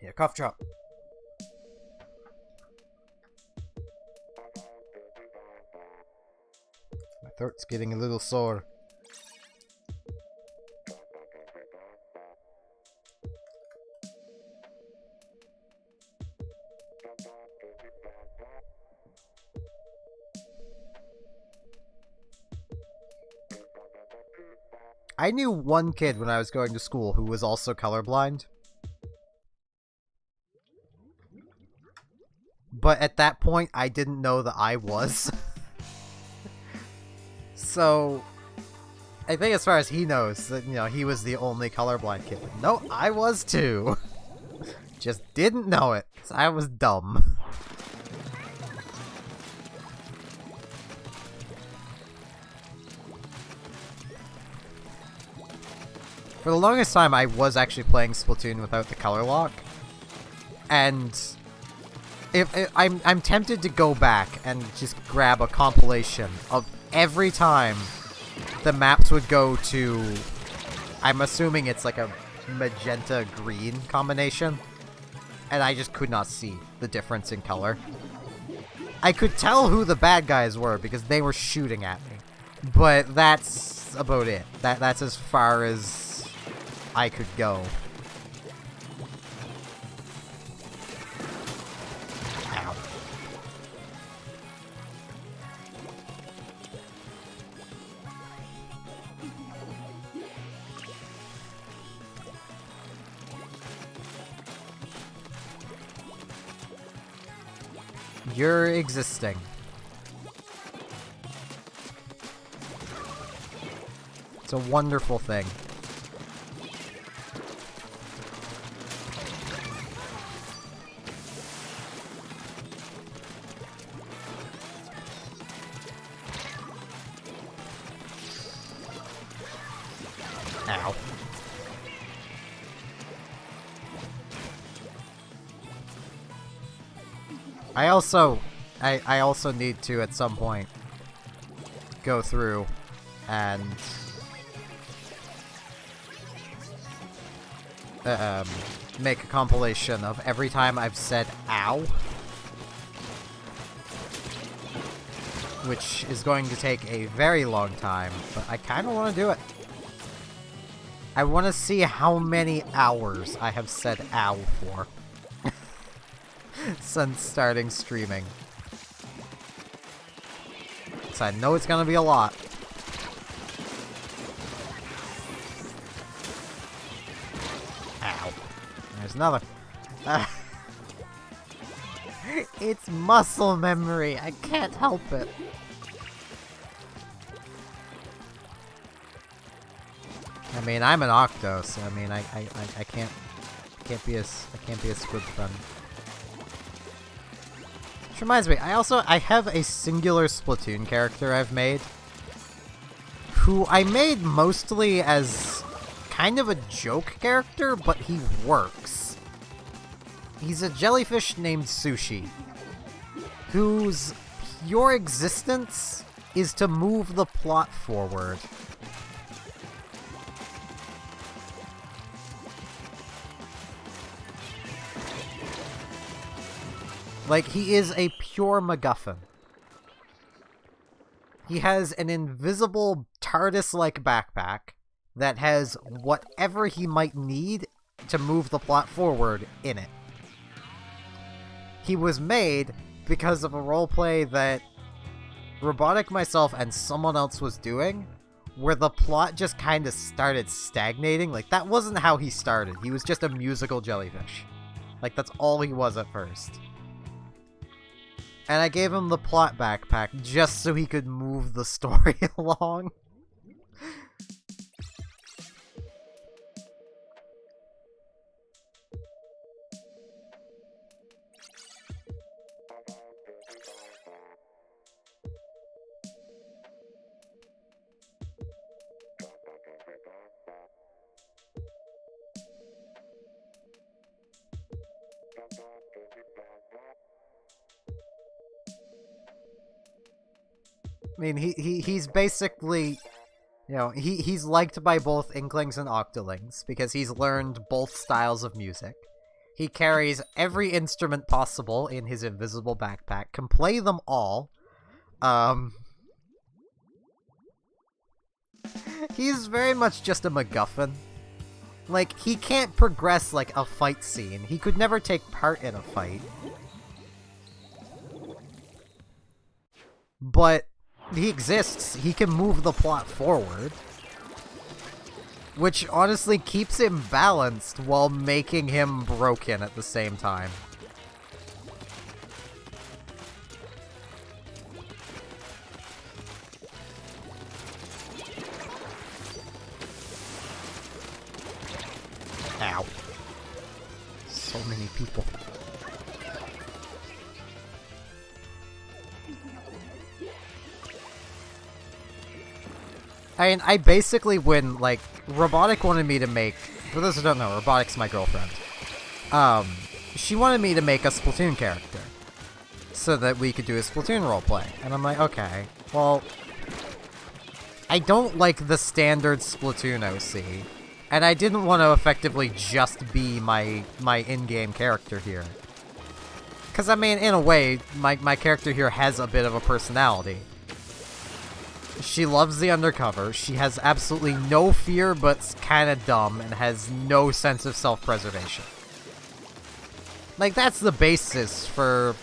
Yeah, cough drop. My throat's getting a little sore. I knew one kid when I was going to school who was also colorblind. But at that point, I didn't know that I was. So, I think as far as he knows, that, you know, he was the only colorblind kid. But no, I was too. Just didn't know it, 'cause I was dumb. For the longest time, I was actually playing Splatoon without the color lock. And I'm tempted to go back and just grab a compilation of every time the maps would go to, I'm assuming it's like a magenta-green combination, and I just could not see the difference in color. I could tell who the bad guys were because they were shooting at me, but that's that's about it. That's as far as I could go. Ow. You're existing. It's a wonderful thing. Ow. I also need to at some point go through and make a compilation of every time I've said ow, which is going to take a very long time, but I kind of want to do it. I want to see how many hours I have said ow for since starting streaming. So I know it's going to be a lot. Ow. There's another. It's muscle memory. I can't help it. I mean, I'm an Octo, so I mean, I can't be a squid friend. Which reminds me, I have a singular Splatoon character I've made, who I made mostly as kind of a joke character, but he works. He's a jellyfish named Sushi, whose pure existence is to move the plot forward. Like, he is a pure MacGuffin. He has an invisible TARDIS-like backpack that has whatever he might need to move the plot forward in it. He was made because of a roleplay that Robotic, myself, and someone else was doing, where the plot just kind of started stagnating. Like, that wasn't how he started. He was just a musical jellyfish. Like, that's all he was at first. And I gave him the plot backpack just so he could move the story along. I mean, he's basically, you know, he's liked by both Inklings and Octolings because he's learned both styles of music. He carries every instrument possible in his invisible backpack, can play them all. He's very much just a MacGuffin. Like, he can't progress like a fight scene. He could never take part in a fight. But he exists. He can move the plot forward. Which honestly keeps him balanced while making him broken at the same time. Ow. So many people. I mean, I basically, when, like, Robotic wanted me to make, for those who don't know, Robotic's my girlfriend. She wanted me to make a Splatoon character so that we could do a Splatoon roleplay. And I'm like, okay, well, I don't like the standard Splatoon OC, and I didn't want to effectively just be my in-game character here. Because, I mean, in a way, my character here has a bit of a personality. She loves the undercover. She has absolutely no fear, but's kind of dumb and has no sense of self-preservation. Like, that's the basis for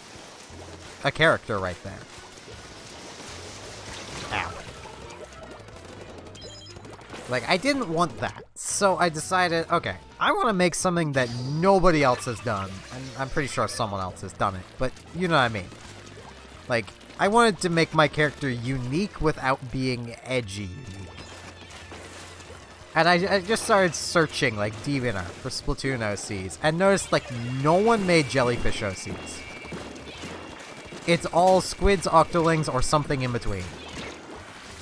a character right there. Ow. Like, I didn't want that, so I decided, okay, I want to make something that nobody else has done. And I'm pretty sure someone else has done it, but you know what I mean. Like, I wanted to make my character unique without being edgy unique. And I just started searching, like, DeviantArt for Splatoon OCs, and noticed, like, no one made jellyfish OCs. It's all squids, octolings, or something in between.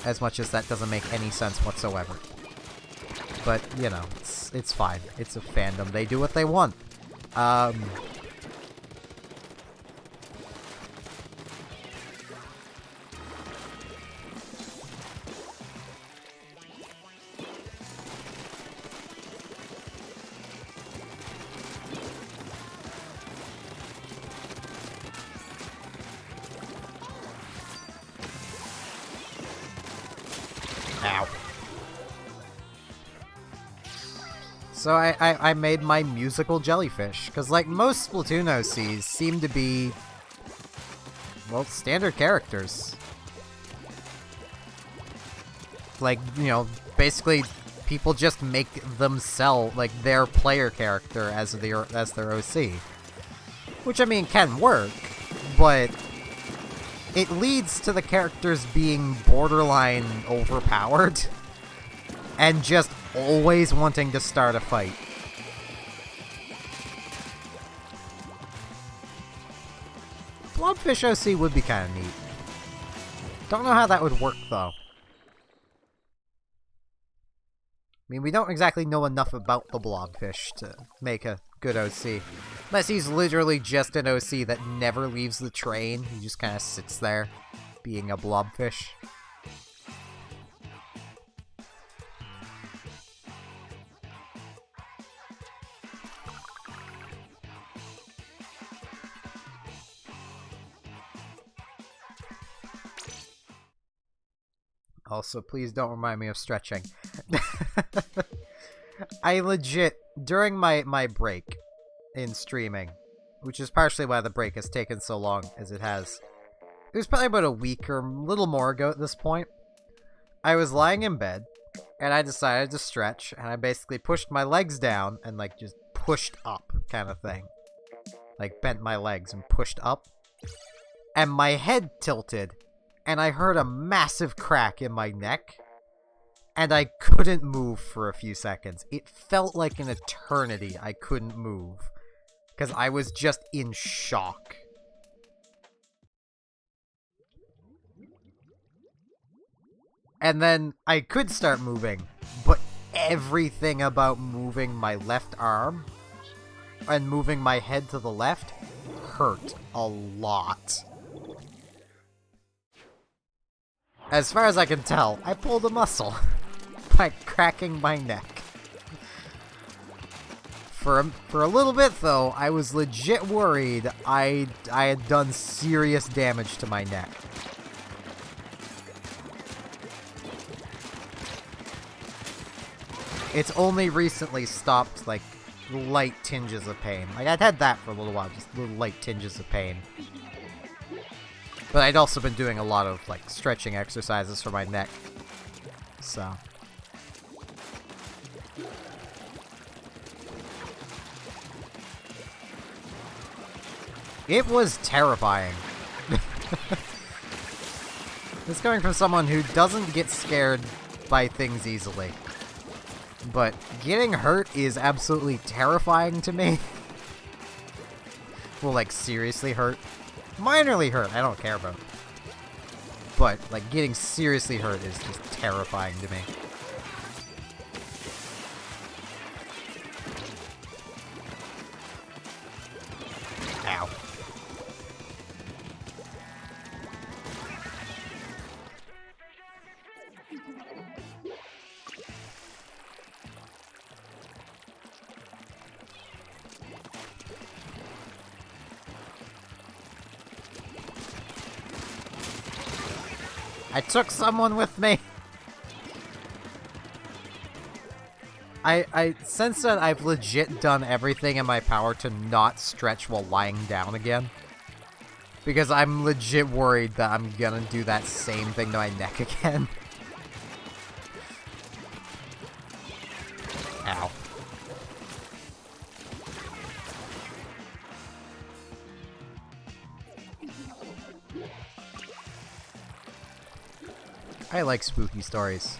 As much as that doesn't make any sense whatsoever. But, you know, it's fine. It's a fandom. They do what they want. Ow. So I made my musical jellyfish, because like most Splatoon OCs seem to be, well, standard characters. Like, you know, basically people just make themselves, like, their player character as their OC. Which, I mean, can work, but it leads to the characters being borderline overpowered and just always wanting to start a fight. Blobfish OC would be kind of neat. Don't know how that would work, though. I mean, we don't exactly know enough about the Blobfish to make a good OC. Unless he's literally just an OC that never leaves the train. He just kind of sits there, being a Blobfish. Also, please don't remind me of stretching. I legit, during my break in streaming, which is partially why the break has taken so long as it has, it was probably about a week or a little more ago at this point, I was lying in bed, and I decided to stretch, and I basically pushed my legs down and, like, just pushed up kind of thing. Like, bent my legs and pushed up. And my head tilted, and I heard a massive crack in my neck, and I couldn't move for a few seconds. It felt like an eternity I couldn't move, because I was just in shock. And then I could start moving, but everything about moving my left arm and moving my head to the left hurt a lot. As far as I can tell, I pulled a muscle by cracking my neck. For a little bit, though, I was legit worried I had done serious damage to my neck. It's only recently stopped, like, light tinges of pain. Like, I'd had that for a little while, just little light tinges of pain. But I'd also been doing a lot of, like, stretching exercises for my neck. So. It was terrifying. It's coming from someone who doesn't get scared by things easily. But getting hurt is absolutely terrifying to me. Well, like, seriously hurt. Minorly hurt, I don't care about. But, like, getting seriously hurt is just terrifying to me. Ow. I took someone with me! Since then, I've legit done everything in my power to not stretch while lying down again. Because I'm legit worried that I'm gonna do that same thing to my neck again. Ow. I like spooky stories.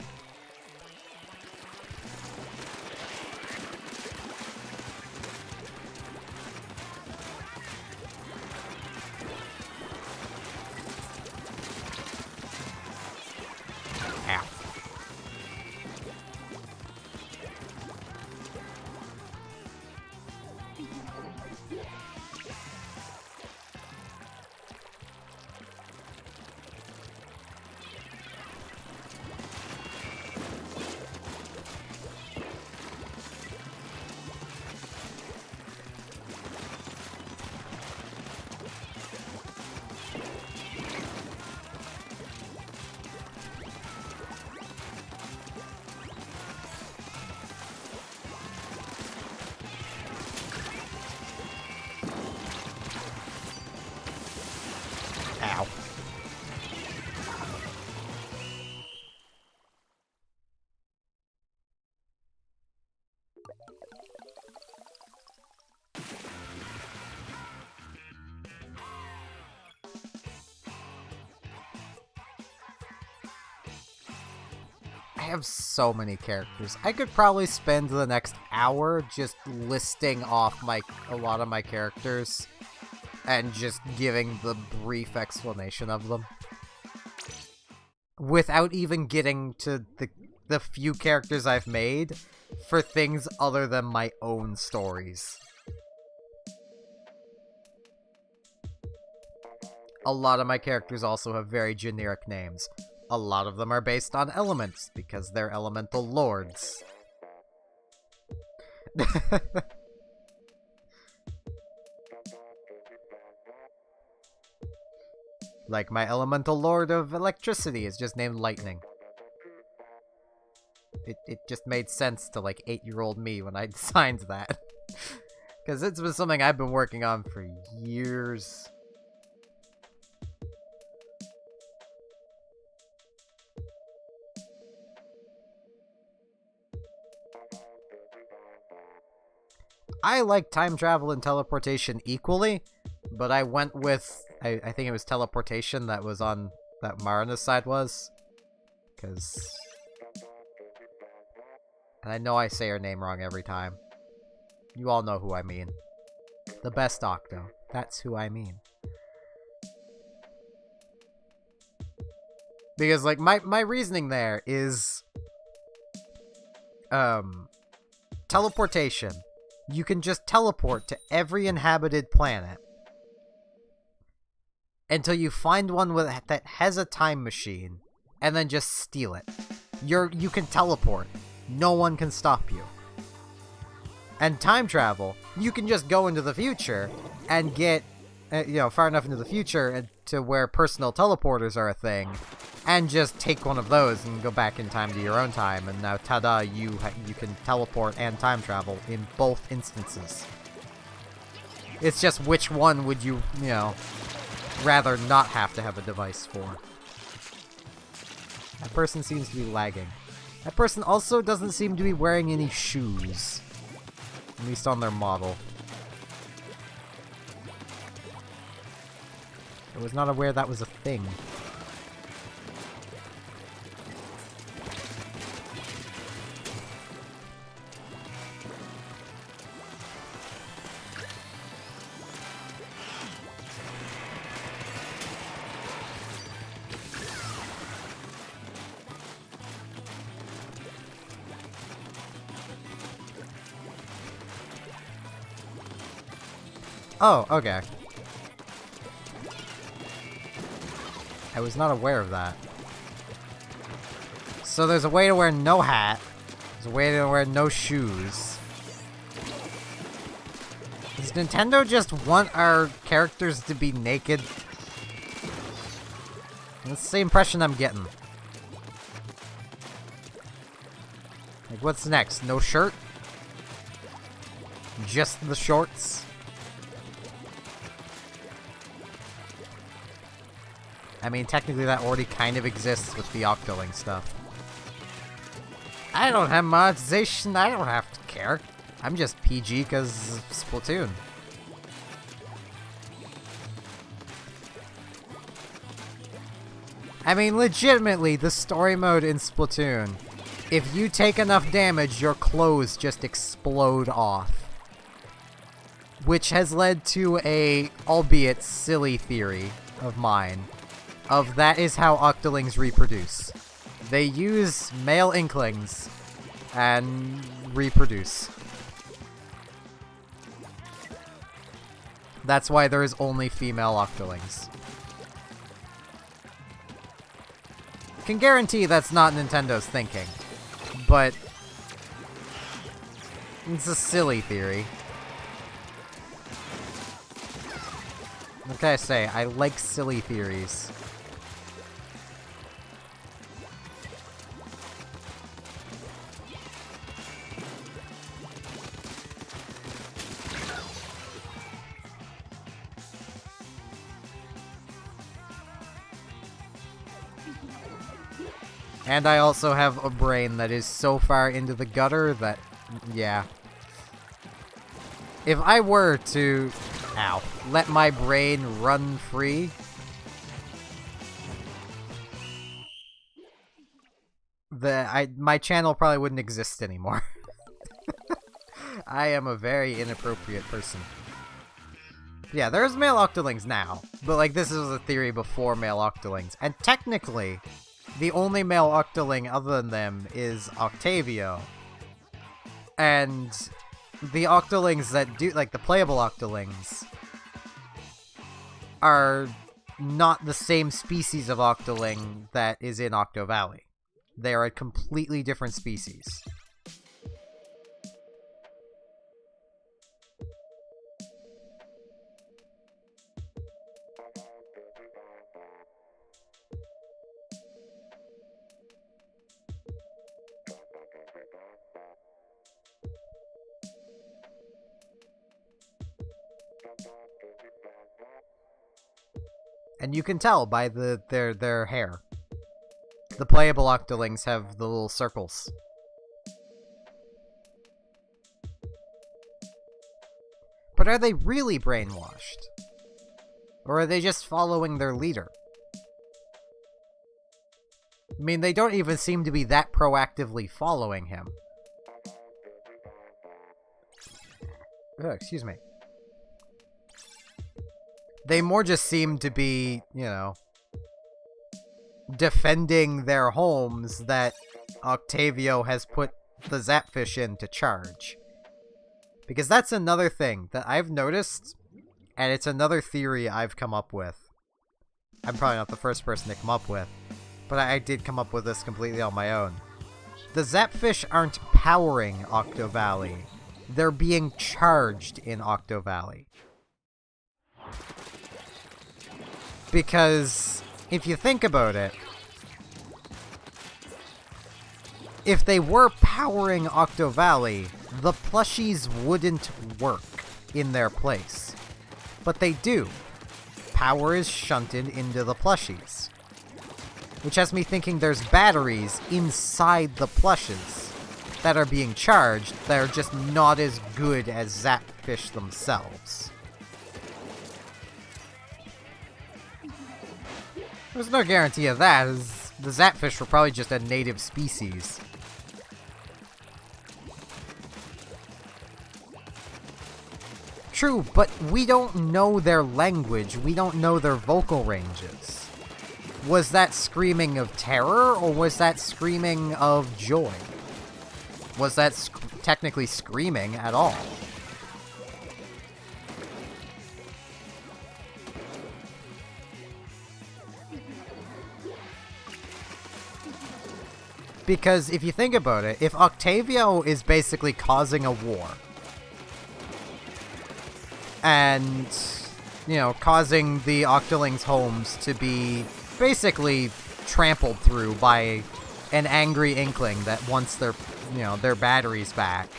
Ow. I have so many characters. I could probably spend the next hour just listing off a lot of my characters and just giving the brief explanation of them. Without even getting to the few characters I've made for things other than my own stories. A lot of my characters also have very generic names. A lot of them are based on elements, because they're elemental lords. Like, my elemental lord of electricity is just named Lightning. It just made sense to, like, 8-year-old me when I designed that. Because it's been something I've been working on for years. I like time travel and teleportation equally, but I went with, I think it was teleportation that was on, that Marina's side was. Because, and I know I say her name wrong every time. You all know who I mean. The best Octo. That's who I mean. Because, like, my reasoning there is, teleportation. You can just teleport to every inhabited planet until you find one that has a time machine, and then just steal it. You can teleport. No one can stop you. And time travel, you can just go into the future and get, far enough into the future to where personal teleporters are a thing, and just take one of those and go back in time to your own time, and now, ta-da, you can teleport and time travel in both instances. It's just which one would you, rather not have to have a device for. That person seems to be lagging. That person also doesn't seem to be wearing any shoes. At least on their model. I was not aware that was a thing. Oh, okay. I was not aware of that. So there's a way to wear no hat. There's a way to wear no shoes. Does Nintendo just want our characters to be naked? That's the impression I'm getting. Like, what's next? No shirt? Just the shorts? I mean, technically that already kind of exists with the Octoling stuff. I don't have monetization, I don't have to care. I'm just PG because Splatoon. I mean, legitimately, the story mode in Splatoon, if you take enough damage, your clothes just explode off. Which has led to a, albeit silly theory of mine, of that is how Octolings reproduce. They use male Inklings and reproduce. That's why there is only female Octolings. Can guarantee that's not Nintendo's thinking, but it's a silly theory. What can I say? I like silly theories. And I also have a brain that is so far into the gutter that, yeah. If I were to, let my brain run free, my channel probably wouldn't exist anymore. I am a very inappropriate person. Yeah, there's male Octolings now, but like this is a theory before male Octolings, and technically, the only male Octoling other than them is Octavio. And the Octolings that do, like the playable Octolings, are not the same species of Octoling that is in Octo Valley. They are a completely different species. And you can tell by their hair. The playable Octolings have the little circles. But are they really brainwashed? Or are they just following their leader? I mean, they don't even seem to be that proactively following him. Oh, excuse me. They more just seem to be, you know, defending their homes that Octavio has put the Zapfish in to charge. Because that's another thing that I've noticed, and it's another theory I've come up with. I'm probably not the first person to come up with, but I did come up with this completely on my own. The Zapfish aren't powering Octo Valley. They're being charged in Octo Valley. Because, if you think about it, if they were powering Octo Valley, the plushies wouldn't work in their place. But they do. Power is shunted into the plushies. Which has me thinking there's batteries inside the plushes that are being charged that are just not as good as Zapfish themselves. There's no guarantee of that, as the Zapfish were probably just a native species. True, but we don't know their language, we don't know their vocal ranges. Was that screaming of terror, or was that screaming of joy? Was that technically screaming at all? Because if you think about it, if Octavio is basically causing a war, and, you know, causing the Octolings' homes to be basically trampled through by an angry inkling that wants their, their batteries back,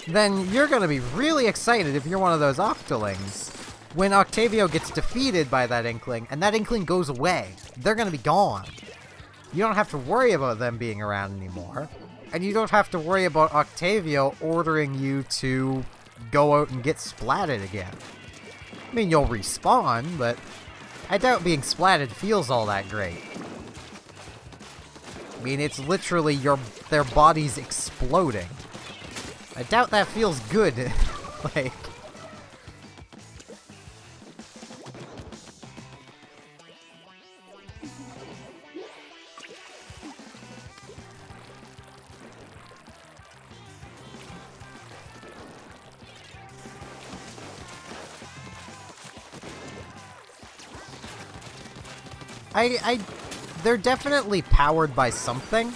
then you're gonna be really excited if you're one of those Octolings. When Octavio gets defeated by that inkling, and that inkling goes away, they're gonna be gone. You don't have to worry about them being around anymore. And you don't have to worry about Octavio ordering you to go out and get splatted again. I mean, you'll respawn, but I doubt being splatted feels all that great. I mean, it's literally their bodies exploding. I doubt that feels good. Like... They're definitely powered by something.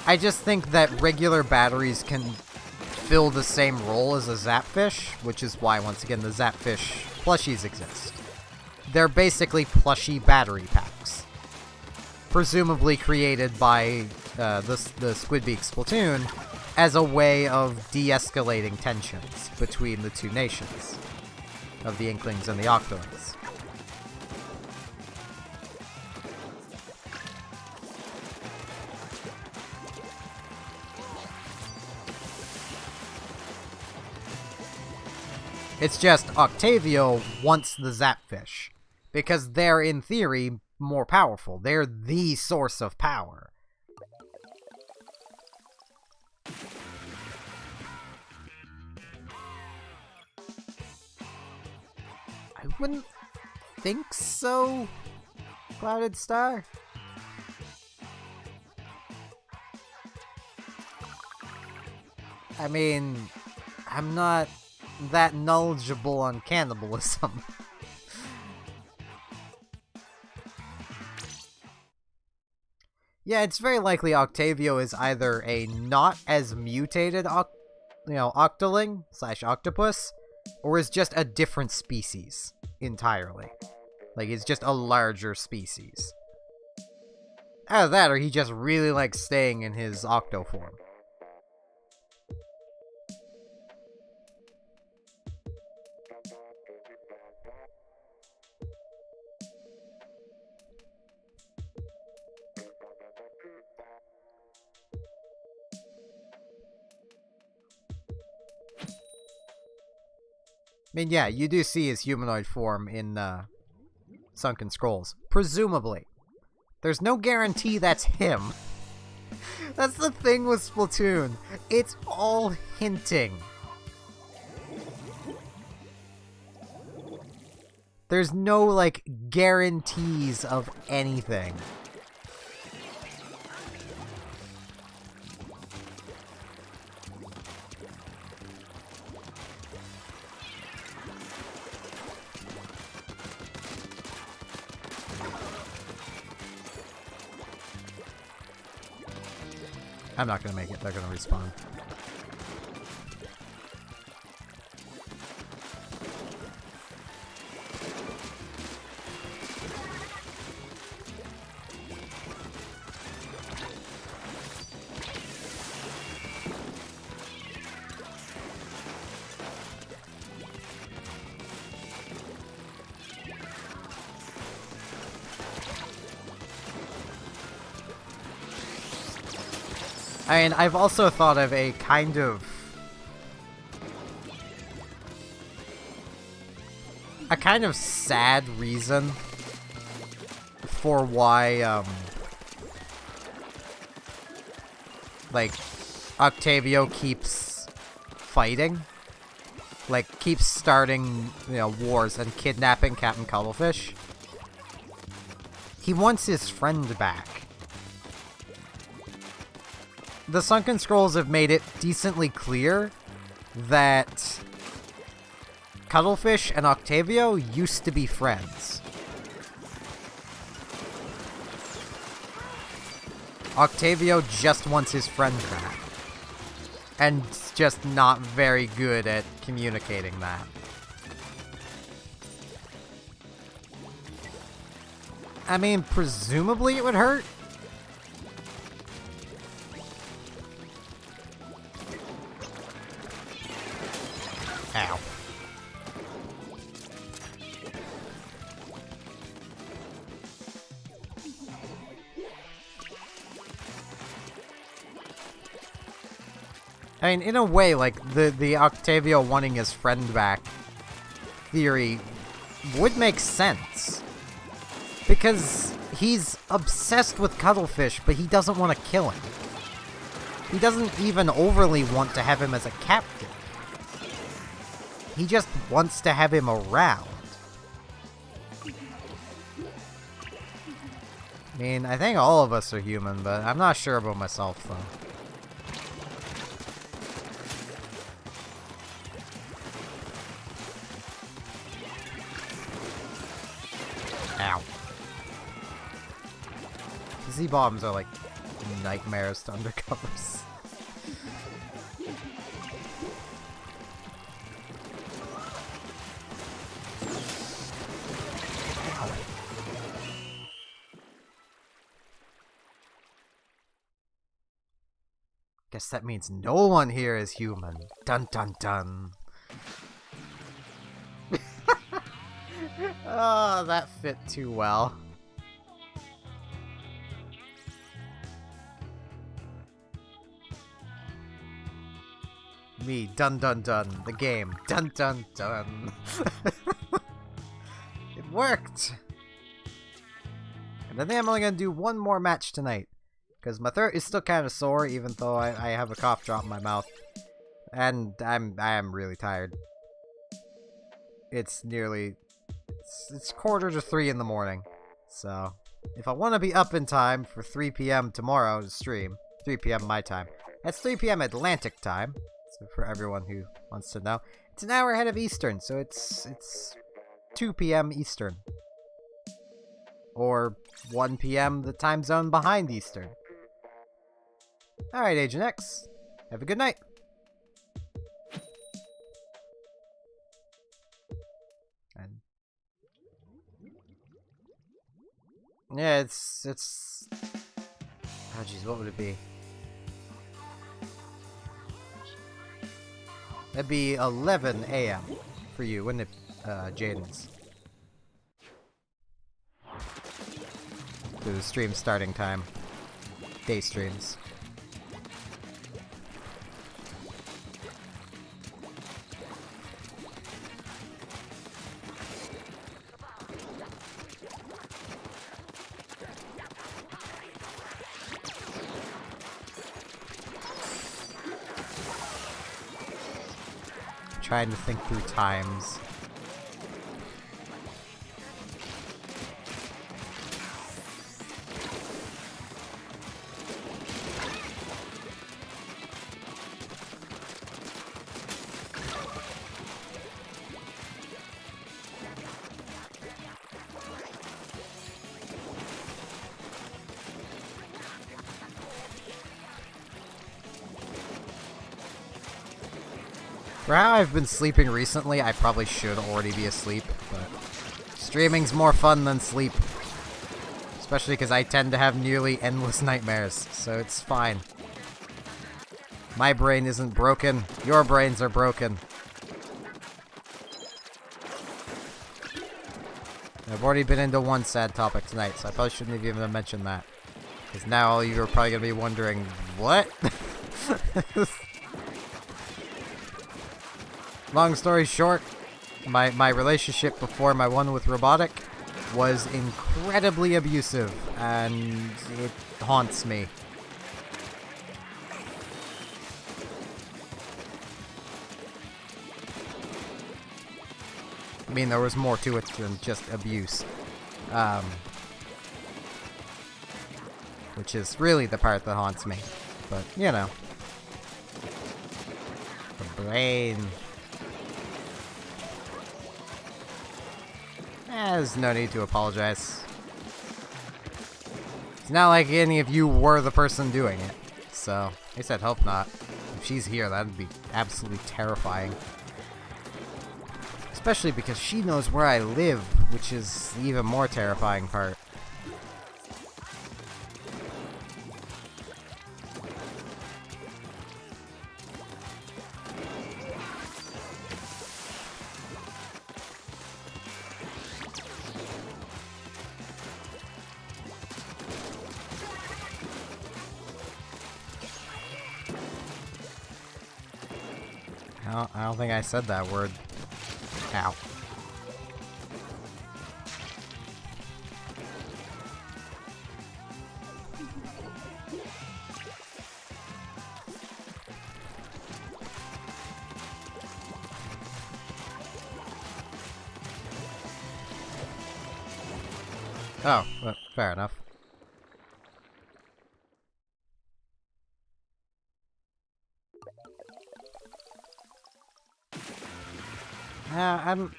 I just think that regular batteries can fill the same role as a Zapfish, which is why, once again, the Zapfish plushies exist. They're basically plushy battery packs. Presumably created by the Squidbeak Splatoon as a way of de-escalating tensions between the two nations of the Inklings and the Octolings. It's just Octavio wants the Zapfish, because they're, in theory, more powerful. They're the source of power. I wouldn't think so, Clouded Star. I mean, I'm not that knowledgeable on cannibalism. Yeah, it's very likely Octavio is either a not as mutated Octoling / octopus, or is just a different species entirely. Like, it's just a larger species. Either that, or he just really likes staying in his octo form. I mean, yeah, you do see his humanoid form in Sunken Scrolls. Presumably. There's no guarantee that's him. That's the thing with Splatoon. It's all hinting. There's no, like, guarantees of anything. I'm not gonna make it. They're gonna respawn. I mean, I've also thought of a kind of sad reason for why, like, Octavio keeps fighting. Like, keeps starting, wars and kidnapping Captain Cuttlefish. He wants his friend back. The Sunken Scrolls have made it decently clear that Cuttlefish and Octavio used to be friends. Octavio just wants his friend back. And just not very good at communicating that. I mean, presumably it would hurt. Ow. I mean, in a way, like, the Octavio wanting his friend back theory would make sense. Because he's obsessed with cuttlefish, but he doesn't want to kill him. He doesn't even overly want to have him as a captive. He just wants to have him around. I mean, I think all of us are human, but I'm not sure about myself, though. Ow. Z-bombs are like nightmares to undercovers. Guess that means no one here is human. Dun dun dun. Oh, that fit too well. Me, dun dun dun. The game, dun dun dun. It worked! And I think I'm only gonna do one more match tonight. Because my throat is still kind of sore, even though I have a cough drop in my mouth. And I am really tired. It's nearly... It's 2:45 in the morning. So, if I want to be up in time for 3 p.m. tomorrow to stream, 3 p.m. my time, that's 3 p.m. Atlantic time, so for everyone who wants to know, it's an hour ahead of Eastern, so it's 2 p.m. Eastern. Or 1 p.m. the time zone behind Eastern. Alright, Agent X, have a good night. And yeah, it's oh jeez, what would it be? That'd be 11 a.m. for you, wouldn't it, Jaden's? The stream starting time. Day streams. Trying to think through times. For how I've been sleeping recently, I probably should already be asleep, but streaming's more fun than sleep. Especially because I tend to have nearly endless nightmares, so it's fine. My brain isn't broken, your brains are broken. I've already been into one sad topic tonight, so I probably shouldn't have even mentioned that. Because now all you are probably going to be wondering, what? Long story short, my relationship before my one with Robotic was incredibly abusive, and it haunts me. I mean, there was more to it than just abuse. Which is really the part that haunts me. But, you know. The brain. There's no need to apologize. It's not like any of you were the person doing it. So, I said hope not. If she's here, that'd be absolutely terrifying. Especially because she knows where I live, which is the even more terrifying part. I don't think I said that word. Ow. Oh, well, fair enough.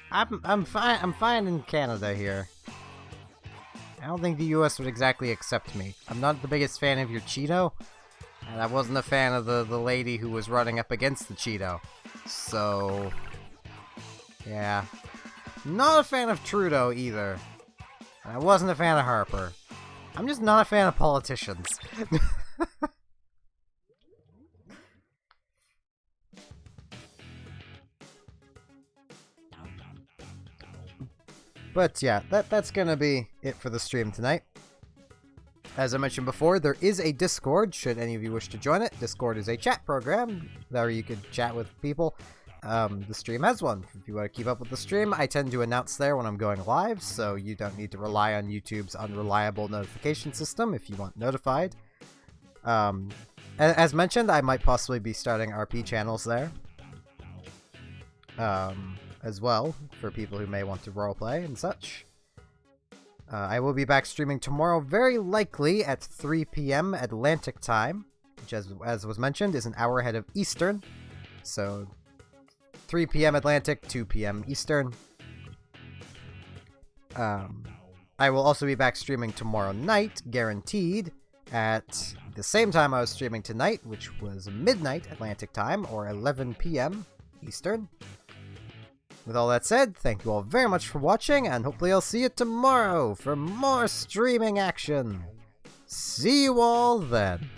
I'm fine. I'm fine in Canada here. I don't think the U.S. would exactly accept me. I'm not the biggest fan of your Cheeto, and I wasn't a fan of the lady who was running up against the Cheeto. So, yeah, not a fan of Trudeau either. I wasn't a fan of Harper. I'm just not a fan of politicians. But yeah, that's gonna be it for the stream tonight. As I mentioned before, there is a Discord, should any of you wish to join it. Discord is a chat program, where you could chat with people. The stream has one. If you want to keep up with the stream, I tend to announce there when I'm going live, so you don't need to rely on YouTube's unreliable notification system if you want notified. As mentioned, I might possibly be starting RP channels there. As well, for people who may want to roleplay and such. I will be back streaming tomorrow, very likely at 3 p.m. Atlantic time, which, as was mentioned, is an hour ahead of Eastern. So, 3 p.m. Atlantic, 2 p.m. Eastern. I will also be back streaming tomorrow night, guaranteed, at the same time I was streaming tonight, which was midnight Atlantic time, or 11 p.m. Eastern. With all that said, thank you all very much for watching, and hopefully I'll see you tomorrow for more streaming action. See you all then.